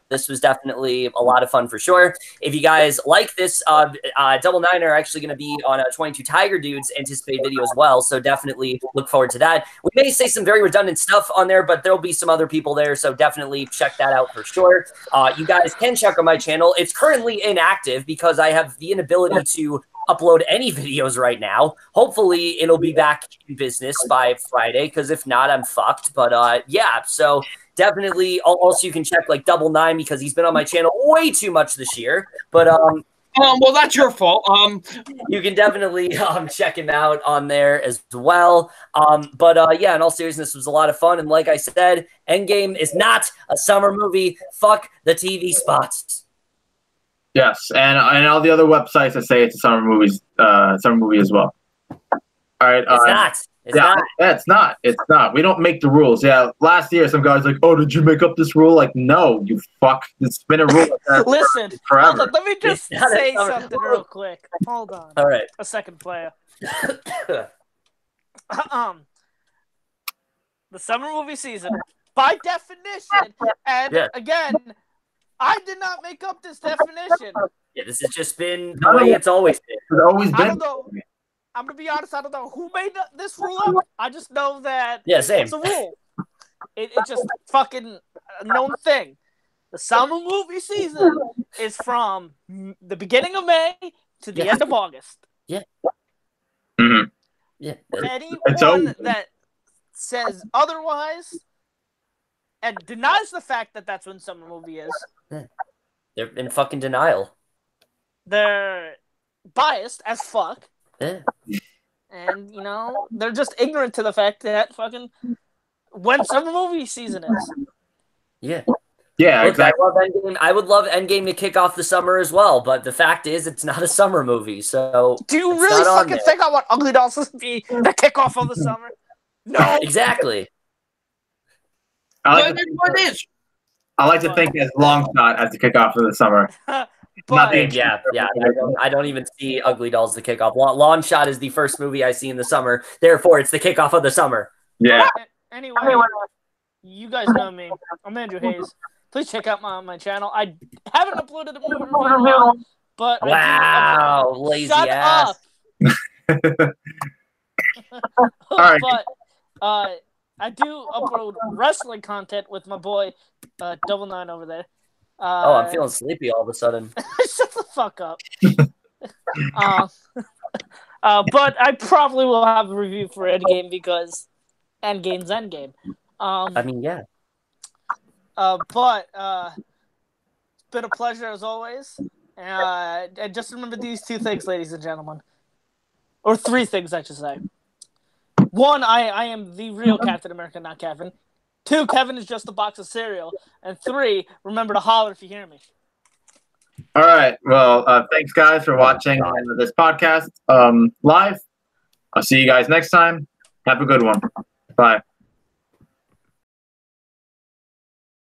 this was definitely a lot of fun for sure. If you guys like this, Double Nine are actually going to be on a 22 Tiger Dudes anticipated video as well, so definitely look forward to that. We may say some very redundant stuff on there, but there'll be some other people there, so definitely check that out for sure. You guys can check on my channel. It's currently inactive because I have the inability to upload any videos right now. Hopefully, it'll be back in business by Friday, because if not, I'm fucked. But yeah, so definitely. Also, you can check like Double Nine, because he's been on my channel way too much this year. But well, that's your fault. You can definitely check him out on there as well. But yeah, in all seriousness, it was a lot of fun. And like I said, Endgame is not a summer movie. Fuck the TV spots. Yes, and all the other websites that say it's a summer movie as well. All right. It's not. It's not. It's not. We don't make the rules. Yeah, last year some guys like, oh, did you make up this rule? Like, no, you fuck. It's been a rule. Listen, forever. let me just say something real quick. Hold on. All right. A second player. the summer movie season, by definition, and Yeah. again, I did not make up this definition. Yeah, this has just been the way it's always been. It's always I been. don't know. I'm gonna be honest. I don't know who made this rule up. I just know that Yeah, same. it's a rule. It's just fucking a known thing. The summer movie season is from the beginning of May to the end of August. Mhm. Yeah, Anyone that says otherwise and denies the fact that that's when summer movie is, they're in fucking denial. they're biased as fuck. Yeah. And, you know, they're just ignorant to the fact that fucking when summer movie season is. Yeah. Yeah, Look, exactly. I love Endgame. I would love Endgame to kick off the summer as well, but the fact is, it's not a summer movie. So Do you it's really not on fucking there. think I want Ugly Dolls to be the kickoff of the summer? No. Exactly. I But what is? like to think as Long Shot as the kickoff of the summer. But Yeah. I don't even see Ugly Dolls the kickoff. Long Shot is the first movie I see in the summer. Therefore, it's the kickoff of the summer. Yeah. anyway, you guys know me. I'm Andrew Hayes. Please check out my channel. I haven't uploaded a movie review in a while, but Wow, lazy shut ass. up. right. But I do upload wrestling content with my boy Double Nine over there. Oh, I'm feeling sleepy all of a sudden. Shut the fuck up. But I probably will have a review for Endgame because Endgame's Endgame. I mean, yeah. But it's been a pleasure as always. And just remember these two things, ladies and gentlemen. Or three things, I should say. One, I am the real Captain America, not Kevin. Two, Kevin is just a box of cereal. And three, remember to holler if you hear me. All right. Well, thanks, guys, for watching this podcast live. I'll see you guys next time. Have a good one. Bye.